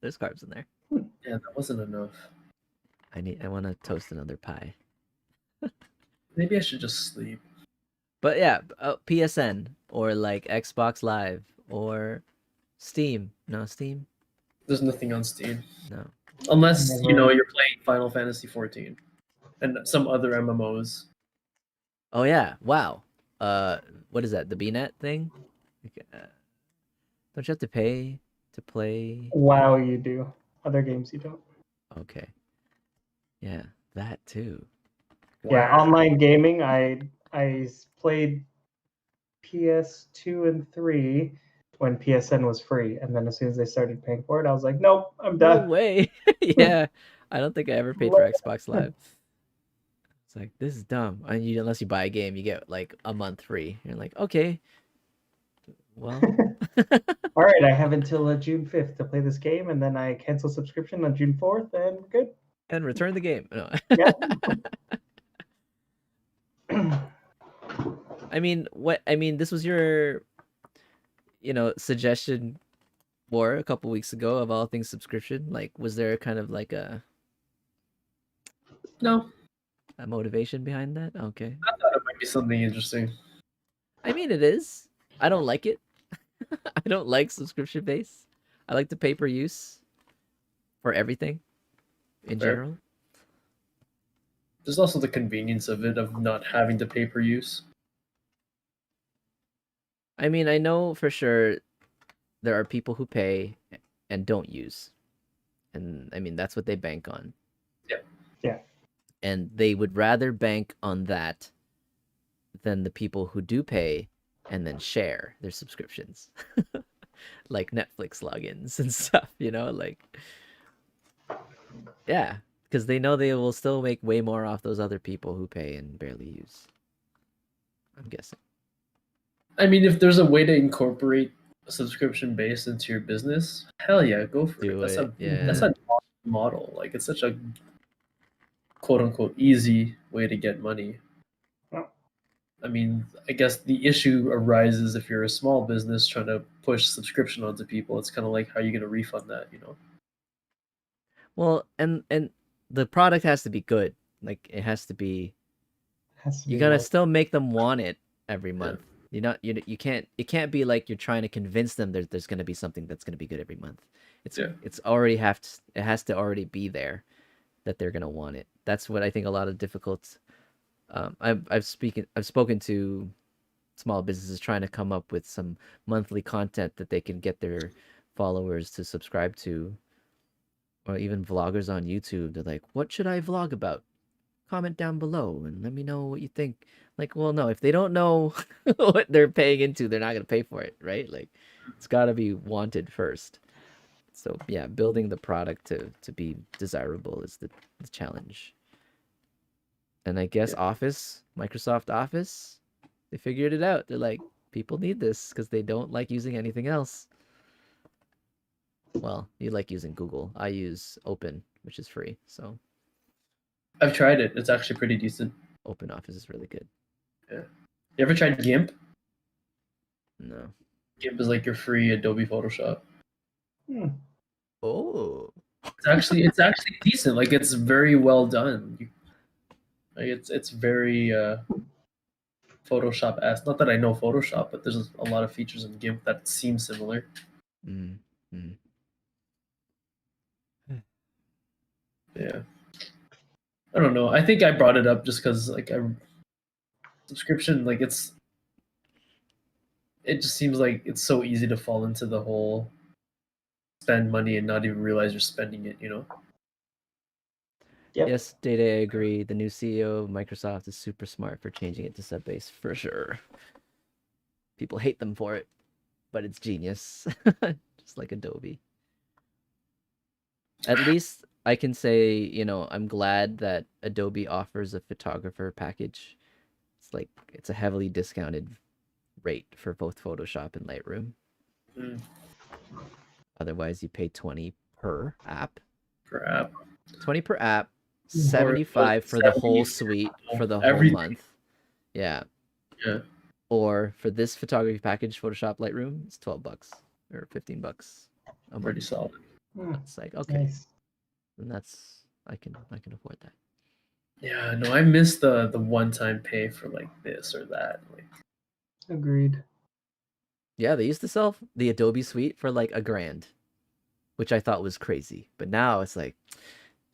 There's carbs in there. Yeah, that wasn't enough. I want to toast another pie. Maybe I should just sleep. But yeah, PSN or like Xbox Live or Steam. No, Steam? There's nothing on Steam. No. Unless, you're playing Final Fantasy 14 and some other MMOs. Oh yeah, wow. What is that? The BNet thing? Don't you have to pay to play? Wow, you do. Other games you don't. Okay. Yeah, that too. Yeah, Wow. online gaming. I played PS2 and 3 when PSN was free, and then as soon as they started paying for it, I was like, nope, I'm No done. way. Yeah, I don't think I ever paid for Xbox Live. It's like, this is dumb. Unless you buy a game, you get like a month free. You're like, okay. Well, All right, I have until June 5th to play this game, and then I cancel subscription on June 4th, and we're good. and return the game. No. Yeah. I mean, this was your, suggestion, Warr, a couple weeks ago of all things subscription. Like, was there kind of like a No, motivation behind that? Okay. I thought it might be something interesting. I mean, it is. I don't like it. I don't like subscription base. I like the pay per use for everything in Fair. general. There's also the convenience of it, of not having to pay per use. I mean, I know for sure there are people who pay and don't use. And I mean, that's what they bank on. Yep. Yeah. And they would rather bank on that than the people who do pay and then share their subscriptions. Like Netflix logins and stuff, like, yeah, because they know they will still make way more off those other people who pay and barely use. I'm guessing. I mean, if there's a way to incorporate a subscription base into your business, hell yeah, go for Do it. it, yeah. That's a model. Like it's such a quote unquote easy way to get money. I mean, I guess the issue arises if you're a small business trying to push subscription onto people. It's kind of like, how are you going to refund that, you know? Well, and the product has to be good. Like it has to be. Has to You be gotta worth- still make them want it every month. You know, you can't. It can't be like you're trying to convince them there's gonna be something that's gonna be good every month. It's already it has to already be there that they're gonna want it. That's what I think a lot of difficult. I've spoken to small businesses trying to come up with some monthly content that they can get their followers to subscribe to, or even vloggers on YouTube. They're like, what should I vlog about? Comment down below and let me know what you think. Like, well, no, if they don't know what they're paying into, they're not going to pay for it, right? Like, it's got to be wanted first. So yeah, building the product to be desirable is the challenge. And I guess Microsoft Office, they figured it out. They're like, people need this because they don't like using anything else. Well, you like using Google. I use Open, which is free. So I've tried it. It's actually pretty decent. Open Office is really good. Yeah. You ever tried GIMP? No. GIMP is like your free Adobe Photoshop. Oh. It's actually decent. Like it's very well done. Like it's very Photoshop-esque. Not that I know Photoshop, but there's a lot of features in GIMP that seem similar. Yeah. I don't know. I think I brought it up just because like subscription, like it just seems like it's so easy to fall into the whole spend money and not even realize you're spending it, you know? Yep. Yes, Data, I agree. The new CEO of Microsoft is super smart for changing it to sub-based for sure. People hate them for it, but it's genius. Just like Adobe. At least I can say, you know, I'm glad that Adobe offers a photographer package. It's like it's a heavily discounted rate for both Photoshop and Lightroom. Otherwise, you pay 20 per app. 20 per app, 75 for the whole suite for the whole month. Yeah. Yeah. Or for this photography package, Photoshop Lightroom, it's $12 or $15 a month. Pretty solid. It's like, okay. Nice. And that's I can afford that. Yeah, no, I miss the one-time pay for like this or that. Like, agreed. Yeah, they used to sell the Adobe suite for like $1,000, which I thought was crazy. But now it's like,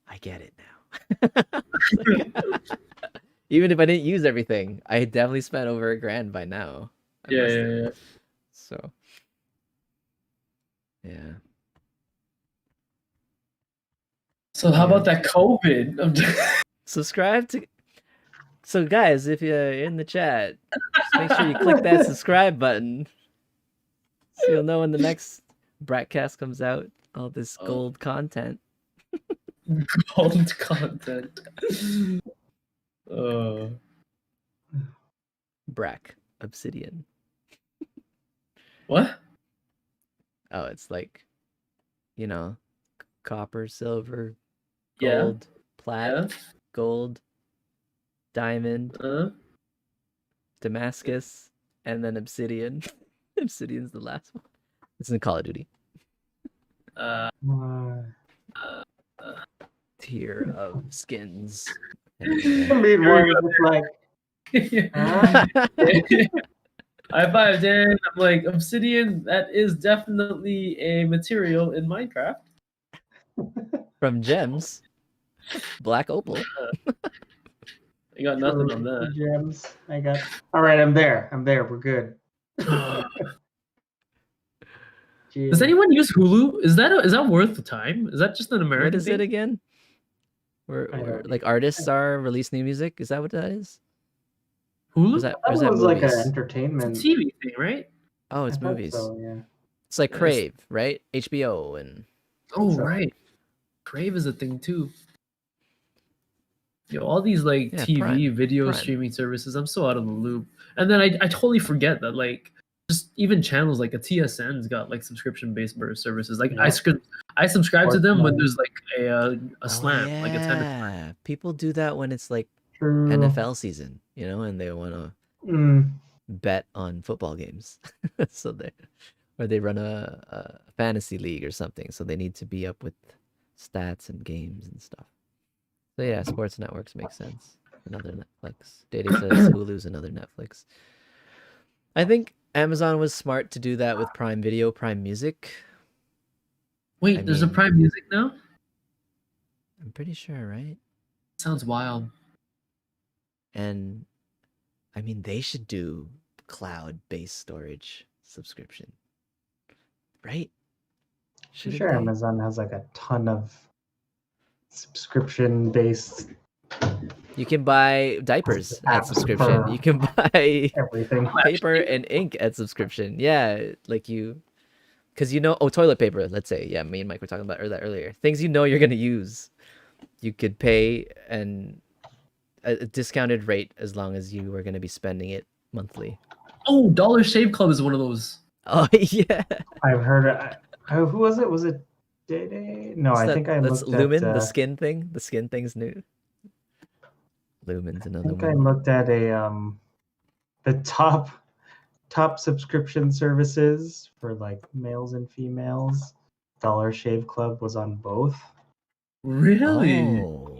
I get it now. Even if I didn't use everything, I definitely spent over $1,000 by now. Yeah. So, yeah. So how about that COVID? Subscribe to. So guys, if you're in the chat, just make sure you click that subscribe button, so you'll know when the next BrackCast comes out. All this gold content. Gold content. Brack Obsidian. What? Oh, it's like, you know, copper, silver, Yeah. gold, plat, gold, diamond, Damascus, and then obsidian. Obsidian's the last one. It's in Call of Duty. Tier of skins. I mean, Warr was like, High five, Dan. I'm like, obsidian, that is definitely a material in Minecraft. From gems. Black opal. I got nothing on that. Gems. I got. All right, I'm there. We're good. Does anyone use Hulu? Is that worth the time? Is that just an American What is thing? it again? Where like artists are release new music? Is that what that is? Hulu? Is that was movies? like an entertainment TV thing, right? Oh, it's I thought movies. so, yeah. It's like Crave, right? HBO and. Oh, right. Crave is a thing too. Yo, all these like TV video Prime. streaming services, I'm so out of the loop. And then I totally forget that like just even channels like a TSN's got like subscription-based services. Like Yeah. I subscribe to them when Fortnite. there's like a slam, like a tennis. yeah. People do that when it's like True. NFL season, you know, and they want to Mm. bet on football games. So they run a fantasy league or something, so they need to be up with stats and games and stuff. So yeah, sports networks make sense. Another Netflix. Dede says Hulu's another Netflix. I think Amazon was smart to do that with Prime Video, Prime Music. Wait, there's a Prime Music now? I'm pretty sure, right? Sounds wild. And I mean, they should do cloud-based storage subscription, right? I'm Shouldn't sure they? Amazon has like a ton of subscription-based You can buy diapers at apps subscription. for You can buy everything. paper and ink at subscription. Yeah, like because toilet paper. Let's say, yeah, me and Mike were talking about that earlier. Things you're gonna use, you could pay a discounted rate as long as you were gonna be spending it monthly. Oh, Dollar Shave Club is one of those. Oh yeah, I've heard. Who was it? Was it Dede? No, I think I that's looked Lumen. at. The skin thing. The skin thing's new. Lumen's I another think I one. looked at the top subscription services for like males and females. Dollar Shave Club was on both. Really? Oh.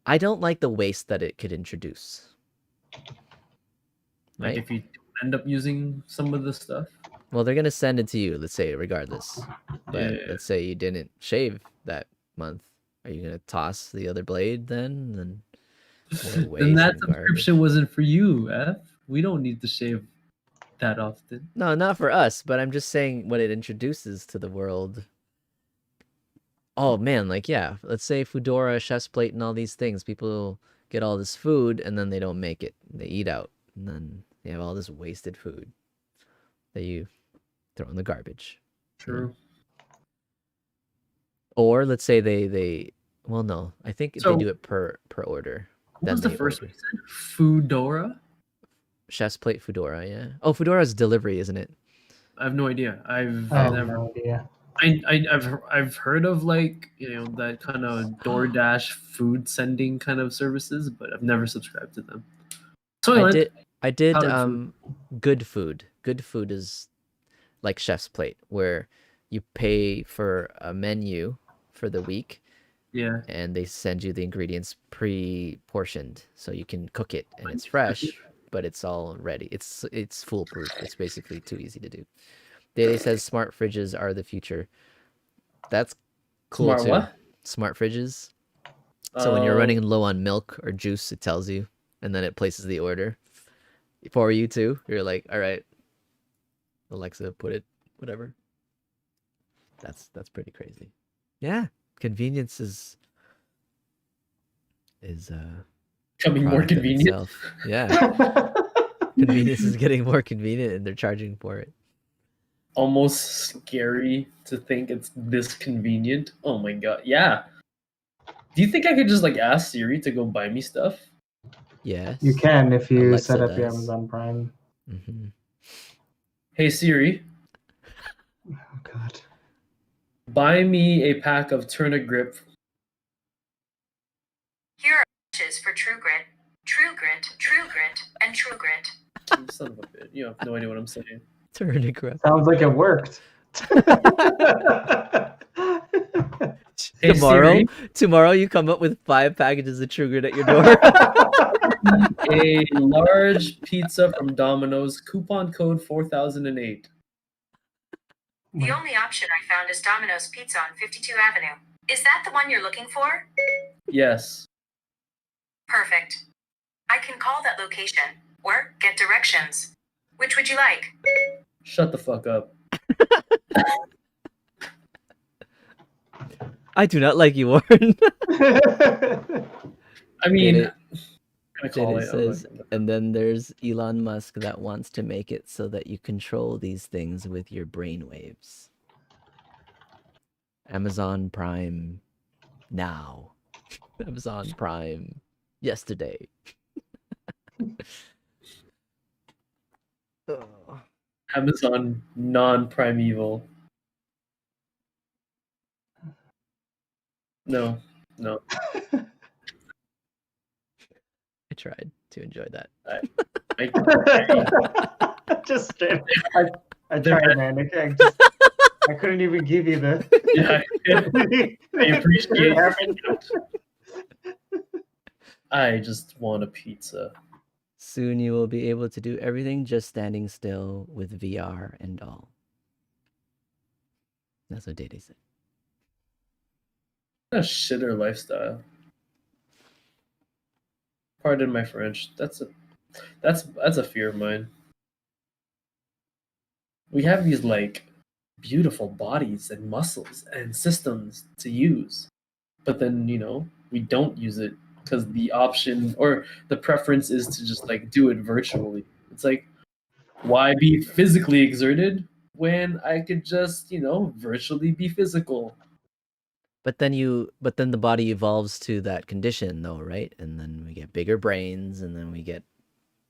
I don't like the waste that it could introduce. Like Right? if you end up using some of the stuff. Well, they're gonna send it to you, let's say, regardless. But Yeah. let's say you didn't shave that month. Are you gonna toss the other blade then? Then waste that and garbage. subscription wasn't for you, F. We don't need to shave that often. No, not for us, but I'm just saying what it introduces to the world. Oh man, like yeah, let's say Foodora, Chef's Plate, and all these things. People get all this food and then they don't make it. They eat out, and then they have all this wasted food that you throw in the garbage. True. Or let's say they well no, I think So- they do it per order. What was Then the they first order. one you said? Foodora? Chef's Plate, Foodora, yeah. Oh, Foodora's delivery, isn't it? I have no idea. I've I have never. no idea. I've heard of like that kind of DoorDash food sending kind of services, but I've never subscribed to them. So I did Powdered food. Good Food. Good Food is like Chef's Plate, where you pay for a menu for the week yeah. and they send you the ingredients pre-portioned so you can cook it and it's fresh, but it's all ready. It's foolproof. It's basically too easy to do. Dede says smart fridges are the future. That's cool Smart too. what? Smart fridges. So when you're running low on milk or juice, it tells you, and then it places the order for you too. You're like, all right, Alexa, put it, whatever. That's pretty crazy. Yeah, convenience is Becoming more product of convenient. itself. Yeah, convenience is getting more convenient, and they're charging for it. Almost scary to think it's this convenient. Oh my god. Yeah. Do you think I could just like ask Siri to go buy me stuff? Yes, You can if you Alexa set up your does. Amazon Prime. Mm-hmm. Hey Siri, Oh God. buy me a pack of Turner Grip. Here are matches for True Grit, and True Grit. You son of a bitch. You have no idea what I'm saying. Turn it grab. Sounds like it worked. Hey Siri, Tomorrow you come up with 5 packages of True Grit at your door. a large pizza from Domino's, coupon code 4008. The only option I found is Domino's Pizza on 52 Avenue. Is that the one you're looking for? Yes. Perfect. I can call that location or get directions. Which would you like? Shut the fuck up. I do not like you, Warren. I mean, Did I'm gonna call It it. says, and then there's Elon Musk that wants to make it so that you control these things with your brainwaves. Amazon Prime now. Amazon Prime yesterday. Oh. Amazon non-primeval. No, no. I tried to enjoy that. I Just straight. I tried, man. I couldn't even give you the. yeah, I appreciate your input. I just want a pizza. Soon you will be able to do everything just standing still with VR and all. That's what Dede said. What a shitter lifestyle. Pardon my French. That's a fear of mine. We have these like beautiful bodies and muscles and systems to use, but then we don't use it because the option or the preference is to just like do it virtually. It's like, why be physically exerted when I could just virtually be physical? But then the body evolves to that condition though, right? And then we get bigger brains, and then we get,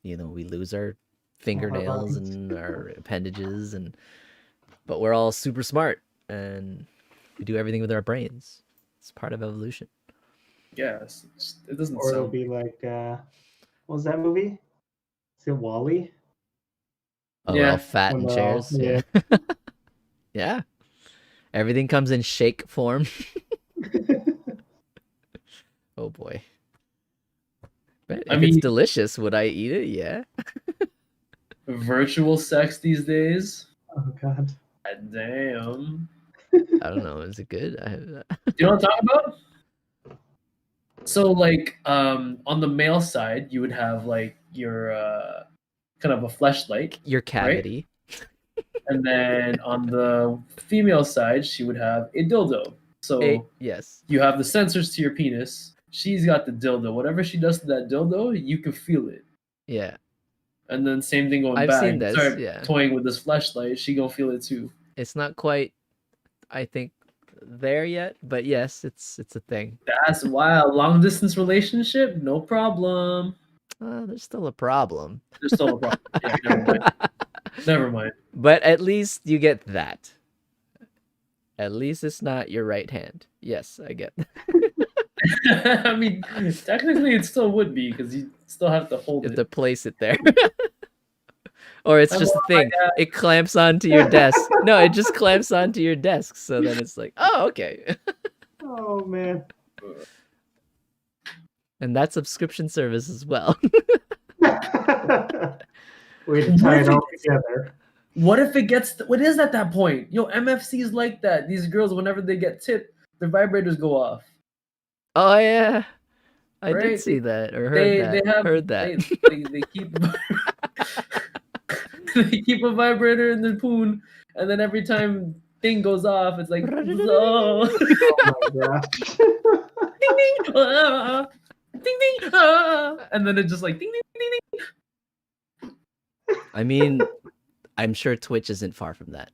we lose our fingernails bodies. and our appendages, but we're all super smart and we do everything with our brains. It's part of evolution. Yes, it doesn't Or it'll sound. be like, what was that movie? Is it Wally? Oh, we're all Yeah. fat When in they're all- chairs. Yeah. Yeah. Everything comes in shake form. Oh boy. But if it's delicious, would I eat it? Yeah. Virtual sex these days. Oh God. God damn. I don't know. Is it good? You know what I'm talking about? So like on the male side, you would have like your kind of a fleshlight, Your cavity. and then on the female side, she would have a dildo. So Yes. you have the sensors to your penis. She's got the dildo. Whatever she does to that dildo, you can feel it. Yeah. And then same thing going I've back. seen this, Start yeah. toying with this fleshlight, she gonna feel it too. It's not quite, I think, there yet, but yes, it's a thing. That's wild. Long distance relationship, no problem. There's still a problem. There's still a problem. Yeah, never mind. Never mind. But at least you get that. At least it's not your right hand. Yes, I get that. I mean, technically it still would be because you still have to hold You have it. to place it there. Or it's just a thing. God. It clamps onto your desk. No, it just clamps onto your desk. So then it's like, oh, okay. Oh man. And that subscription service as well. Way to tie it all together. What if it gets? What is at that point? MFCs like that. These girls, whenever they get tipped, their vibrators go off. Oh yeah, I Right? did see that or heard that. They keep they keep a vibrator in the poon, and then every time thing goes off, it's like Oh my gosh. ding ding, ding ding, and then it just like ding ding ding ding. I mean, I'm sure Twitch isn't far from that.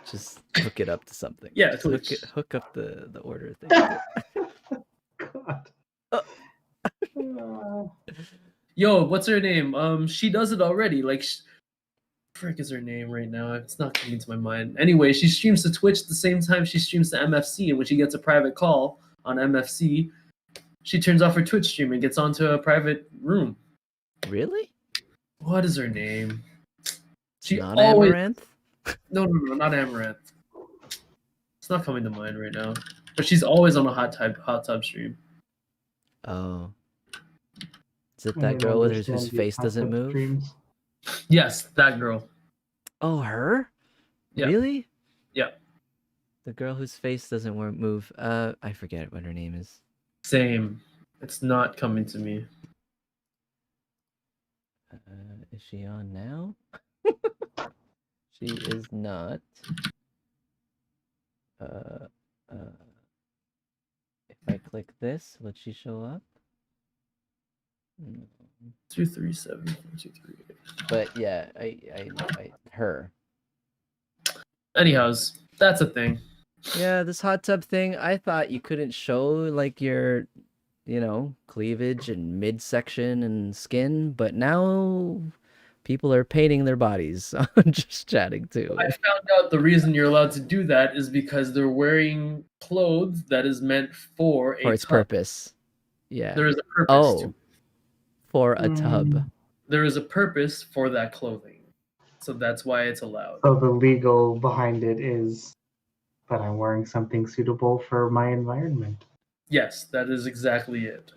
Just hook it up to something. Yeah, Just Twitch. hook up the order thing. God. Yo, what's her name? She does it already. Like, frick is her name right now? It's not coming to my mind. Anyway, she streams to Twitch at the same time she streams to MFC, and when she gets a private call on MFC, she turns off her Twitch stream and gets onto a private room. Really? What is her name? She Not always... Amaranth? No, not Amaranth. It's not coming to mind right now. But she's always on a hot tub stream. Oh. Is it that girl with whose face doesn't move? Streams. Yes, that girl. Oh, her? Yeah. Really? Yeah. The girl whose face doesn't move. I forget what her name is. Same. It's not coming to me. Is she on now? She is not. If I click this, would she show up? No. 237-423. But yeah, I her. Anyhows, that's a thing. Yeah, this hot tub thing, I thought you couldn't show like your you know, cleavage and midsection and skin, but now people are painting their bodies on just chatting too. I found out the reason you're allowed to do that is because they're wearing clothes that is meant for a For its tub. purpose. Yeah. There is a purpose to Oh, for a tub. there is a purpose for that clothing. So that's why it's allowed. So the legal behind it is, but I'm wearing something suitable for my environment. Yes, that is exactly it.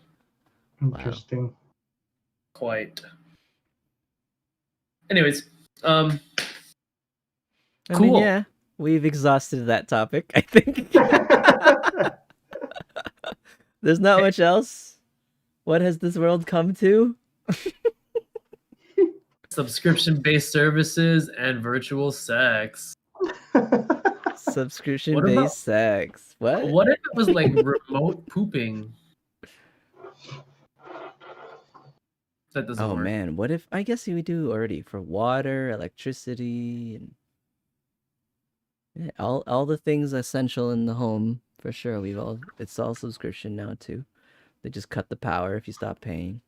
Interesting. Quite. Anyways, I mean, cool. yeah, we've exhausted that topic, I think. There's not much else. What has this world come to? Subscription-based services and virtual sex. Subscription-based sex. What? What if it was like remote pooping? That doesn't Oh work. man, what if, I guess we do already for water, electricity, and yeah, all the things essential in the home for sure. It's all subscription now too. They just cut the power if you stop paying.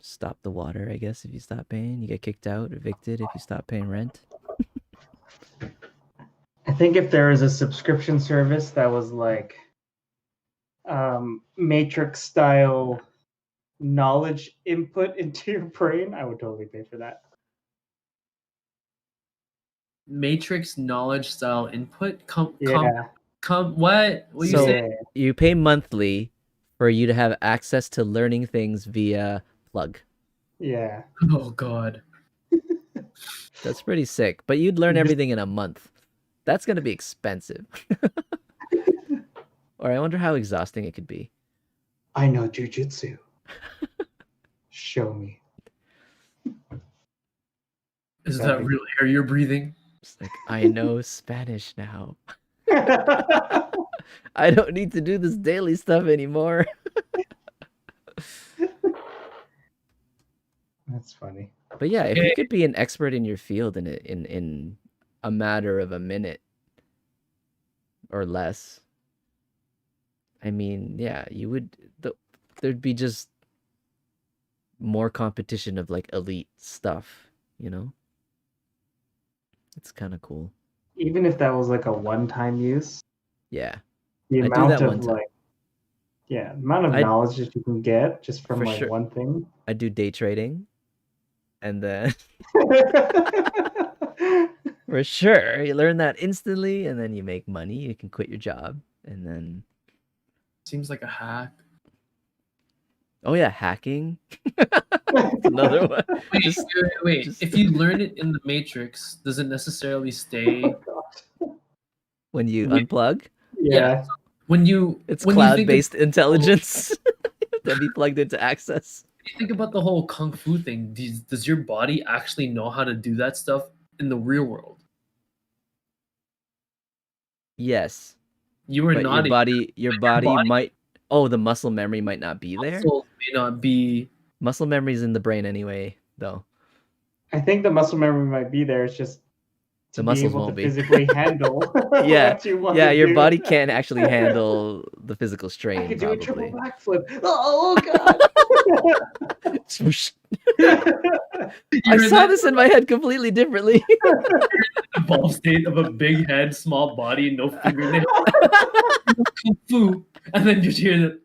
Stop the water, I guess, if you stop paying. You get kicked out, evicted if you stop paying rent. I think if there is a subscription service that was like Matrix style knowledge input into your brain, I would totally pay for that. Matrix knowledge style input. What you So say? you pay monthly for you to have access to learning things via plug. Yeah. Oh god. That's pretty sick. But you'd learn everything in a month. That's gonna be expensive. Or I wonder how exhausting it could be. I know jujitsu. Show me. Is that real air you're breathing? It's like, I know Spanish now. I don't need to do this daily stuff anymore. That's funny. But yeah, if you could be an expert in your field in a matter of a minute or less, I mean, yeah, you would. There'd be just more competition of like elite stuff, you know? It's kind of cool. Even if that was like a one-time use. Yeah. The I do amount that of one time. like, yeah, amount of knowledge that you can get just from For like sure. one thing. I do day trading, and then for sure you learn that instantly, and then you make money. You can quit your job, and then Seems like a hack. oh yeah, hacking. Another one. Wait. If you learn it in the Matrix, does it necessarily stay when you unplug? Yeah. It's cloud-based intelligence that be plugged into access. When you think about the whole kung fu thing, does your body actually know how to do that stuff in the real world? Yes. You are but not. Your body might. Oh, the muscle memory might not be there. Muscles may not be. Muscle memory is in the brain anyway, though. I think the muscle memory might be there. It's just the muscles able won't to be physically handle. Yeah, what you want yeah. to Your do. body can't actually handle the physical strain. I could do probably. a triple backflip. Oh god! I saw this in my head completely differently. Evolved state of a big head, small body, no fingernails, kung fu, and then you hear that.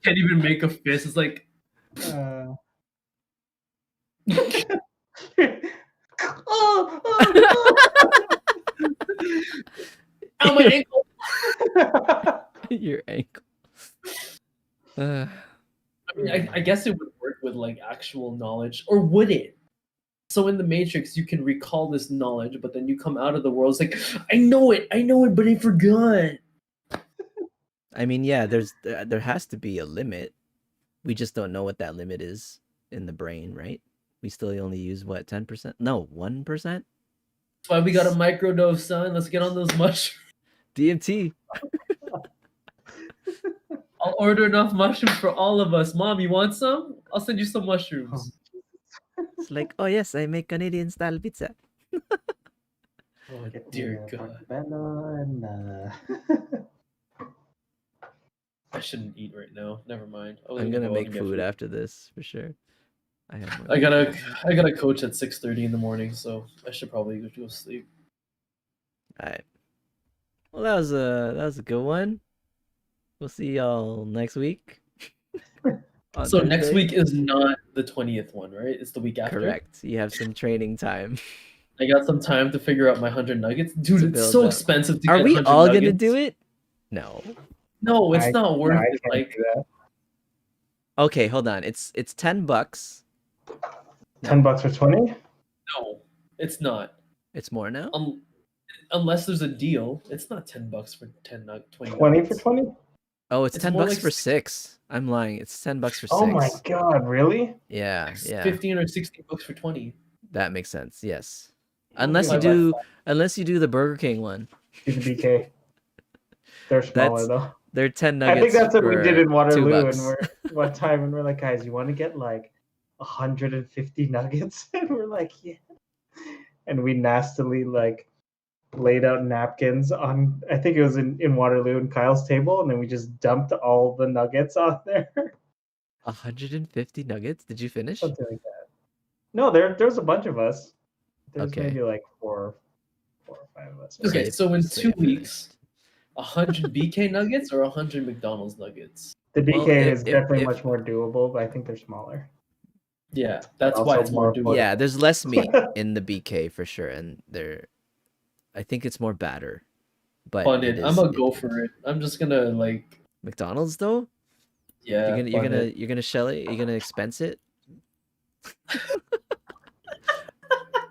Can't even make a fist. It's like. Oh my ankle! Your ankle. I mean, I guess it would work with like actual knowledge, or would it? So in the Matrix, you can recall this knowledge, but then you come out of the world. It's like I know it, but I forgot. I mean, yeah. There has to be a limit. We just don't know what that limit is in the brain, right? We still only use what 10%? No, 1%. That's why we got a microdose, son. Let's get on those mushrooms. DMT. I'll order enough mushrooms for all of us. Mom, you want some? I'll send you some mushrooms. It's like, oh yes, I make Canadian style pizza. Oh Get me dear a God. portobello and I shouldn't eat right now. Never mind. I'm gonna make food after this for sure. I have more. I gotta coach at 6:30 in the morning, so I should probably go to sleep. All right. Well, that was a good one. We'll see y'all next week. On So next Thursday. week is not the 20th one, right? It's the week after. Correct. You have some training time. I got some time to figure out my 100 nuggets. Dude, To it's build so up. expensive to Are get we 100 all nuggets. gonna do it? No. No, it's not worth I it. can't Like, do that. Okay, hold on. It's $10. $10 for 20? no, it's not. It's more now. Unless there's a deal, it's not $10 for 20 20 for nuggets. 20? Oh, it's It's $10 more like for 6. I'm lying. It's $10 for 6. Oh my god, really? Yeah, yeah. 15 or 16 bucks for 20. That makes sense. Yes. I'll Unless do you it. do the Burger King one. Do the BK. They're smaller That's though. They're 10 I nuggets. think that's what we for did in Waterloo, and $2. we're one time, and we're like, guys, you want to get like 150 nuggets? And we're like, yeah. And we nastily like laid out napkins on, I think it was in Waterloo and Kyle's table, and then we just dumped all the nuggets on there. 150 nuggets? Did you finish? Something like that. No, there's a bunch of us. There's Okay. maybe like four or five of us. Okay, you- so in so you 2 weeks, 100 BK nuggets or 100 McDonald's nuggets? The BK Well, is if- definitely if- much more doable, but I think they're smaller. Yeah, that's Also why it's more more doable. Yeah, there's less meat in the BK for sure, and I think it's more batter. But Fun it it. I'm is- gonna go for it. I'm just gonna like, McDonald's though. yeah. You're gonna shell it. You're gonna expense it.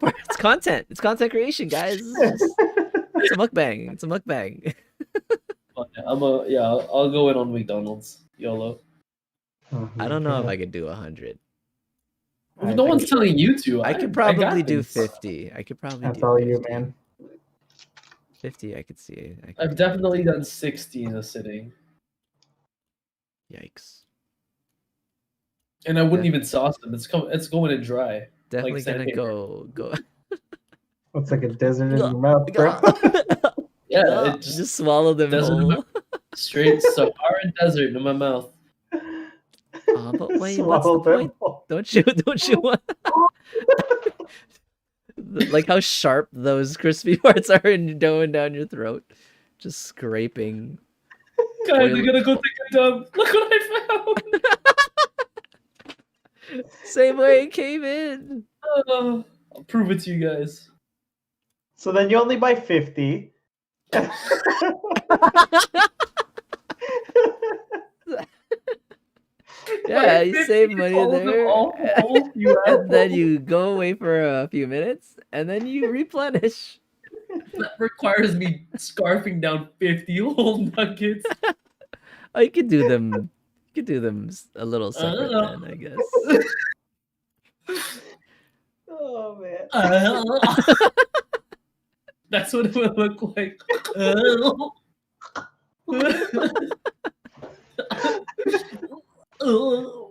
It's content. It's content creation, guys. It's a mukbang. It's a mukbang. I'll go in on McDonald's. YOLO. I don't know if I could do 100. No one's telling you to. I could got probably do this. 50. I could probably That's do all 50. you, man. 50, I could see. I could I've do definitely done 60 in a sitting, 50. Yikes. and I wouldn't even sauce them. It's going in dry. Definitely gonna sandpaper. go. Looks like a desert in your mouth, bro. Yeah, it just swallow them doesn't whole. straight Sahara desert in my mouth. But wait, what's the Swallow them point? whole. Don't you want like how sharp those crispy parts are and going down your throat, just scraping. Guys, Oil- I'm gonna go take a dump. Look what I found. Same way it came in. I'll prove it to you guys. So then you only buy 50. Yeah, you save money there. You And then you go away for a few minutes, and then you replenish. That requires me scarfing down 50 whole nuggets. Oh, you could do them. You could do them a little separate then, I guess. Oh man. That's what it would look like.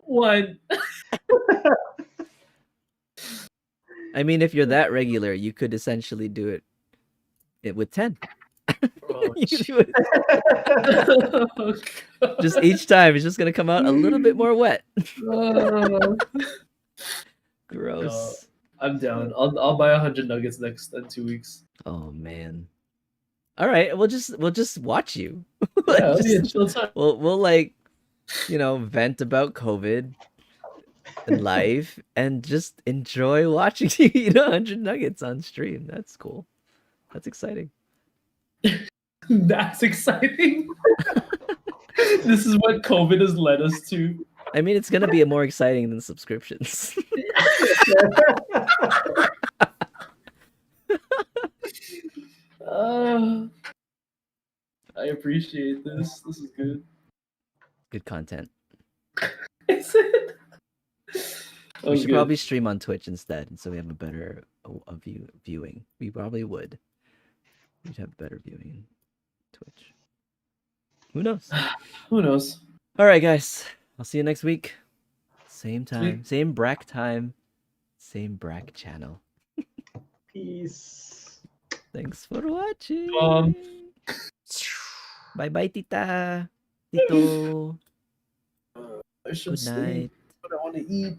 One. I mean, if you're that regular, you could essentially do it with 10. Oh, You could do it. oh, God. Just each time, it's just gonna come out a little bit more wet. Oh. Gross. I'm down. I'll buy 100 nuggets next in 2 weeks. Oh man. All right, we'll just watch you. Yeah, it'll be a Just- chill time. we'll like, vent about COVID and life, and just enjoy watching you eat 100 nuggets on stream. That's cool. That's exciting. That's exciting. This is what COVID has led us to. I mean, it's gonna be more exciting than subscriptions. I appreciate this. This is good. Good content. Is it? We should probably stream on Twitch instead, so we have a better viewing. We probably would. We'd have better viewing in Twitch. Who knows? Who knows? All right, guys. I'll see you next week. Same time, Sweet. same Brack time, same Brack channel. Peace. Thanks for watching. Bye-bye, tita. Tito. I should Good sleep, night. but I want to eat.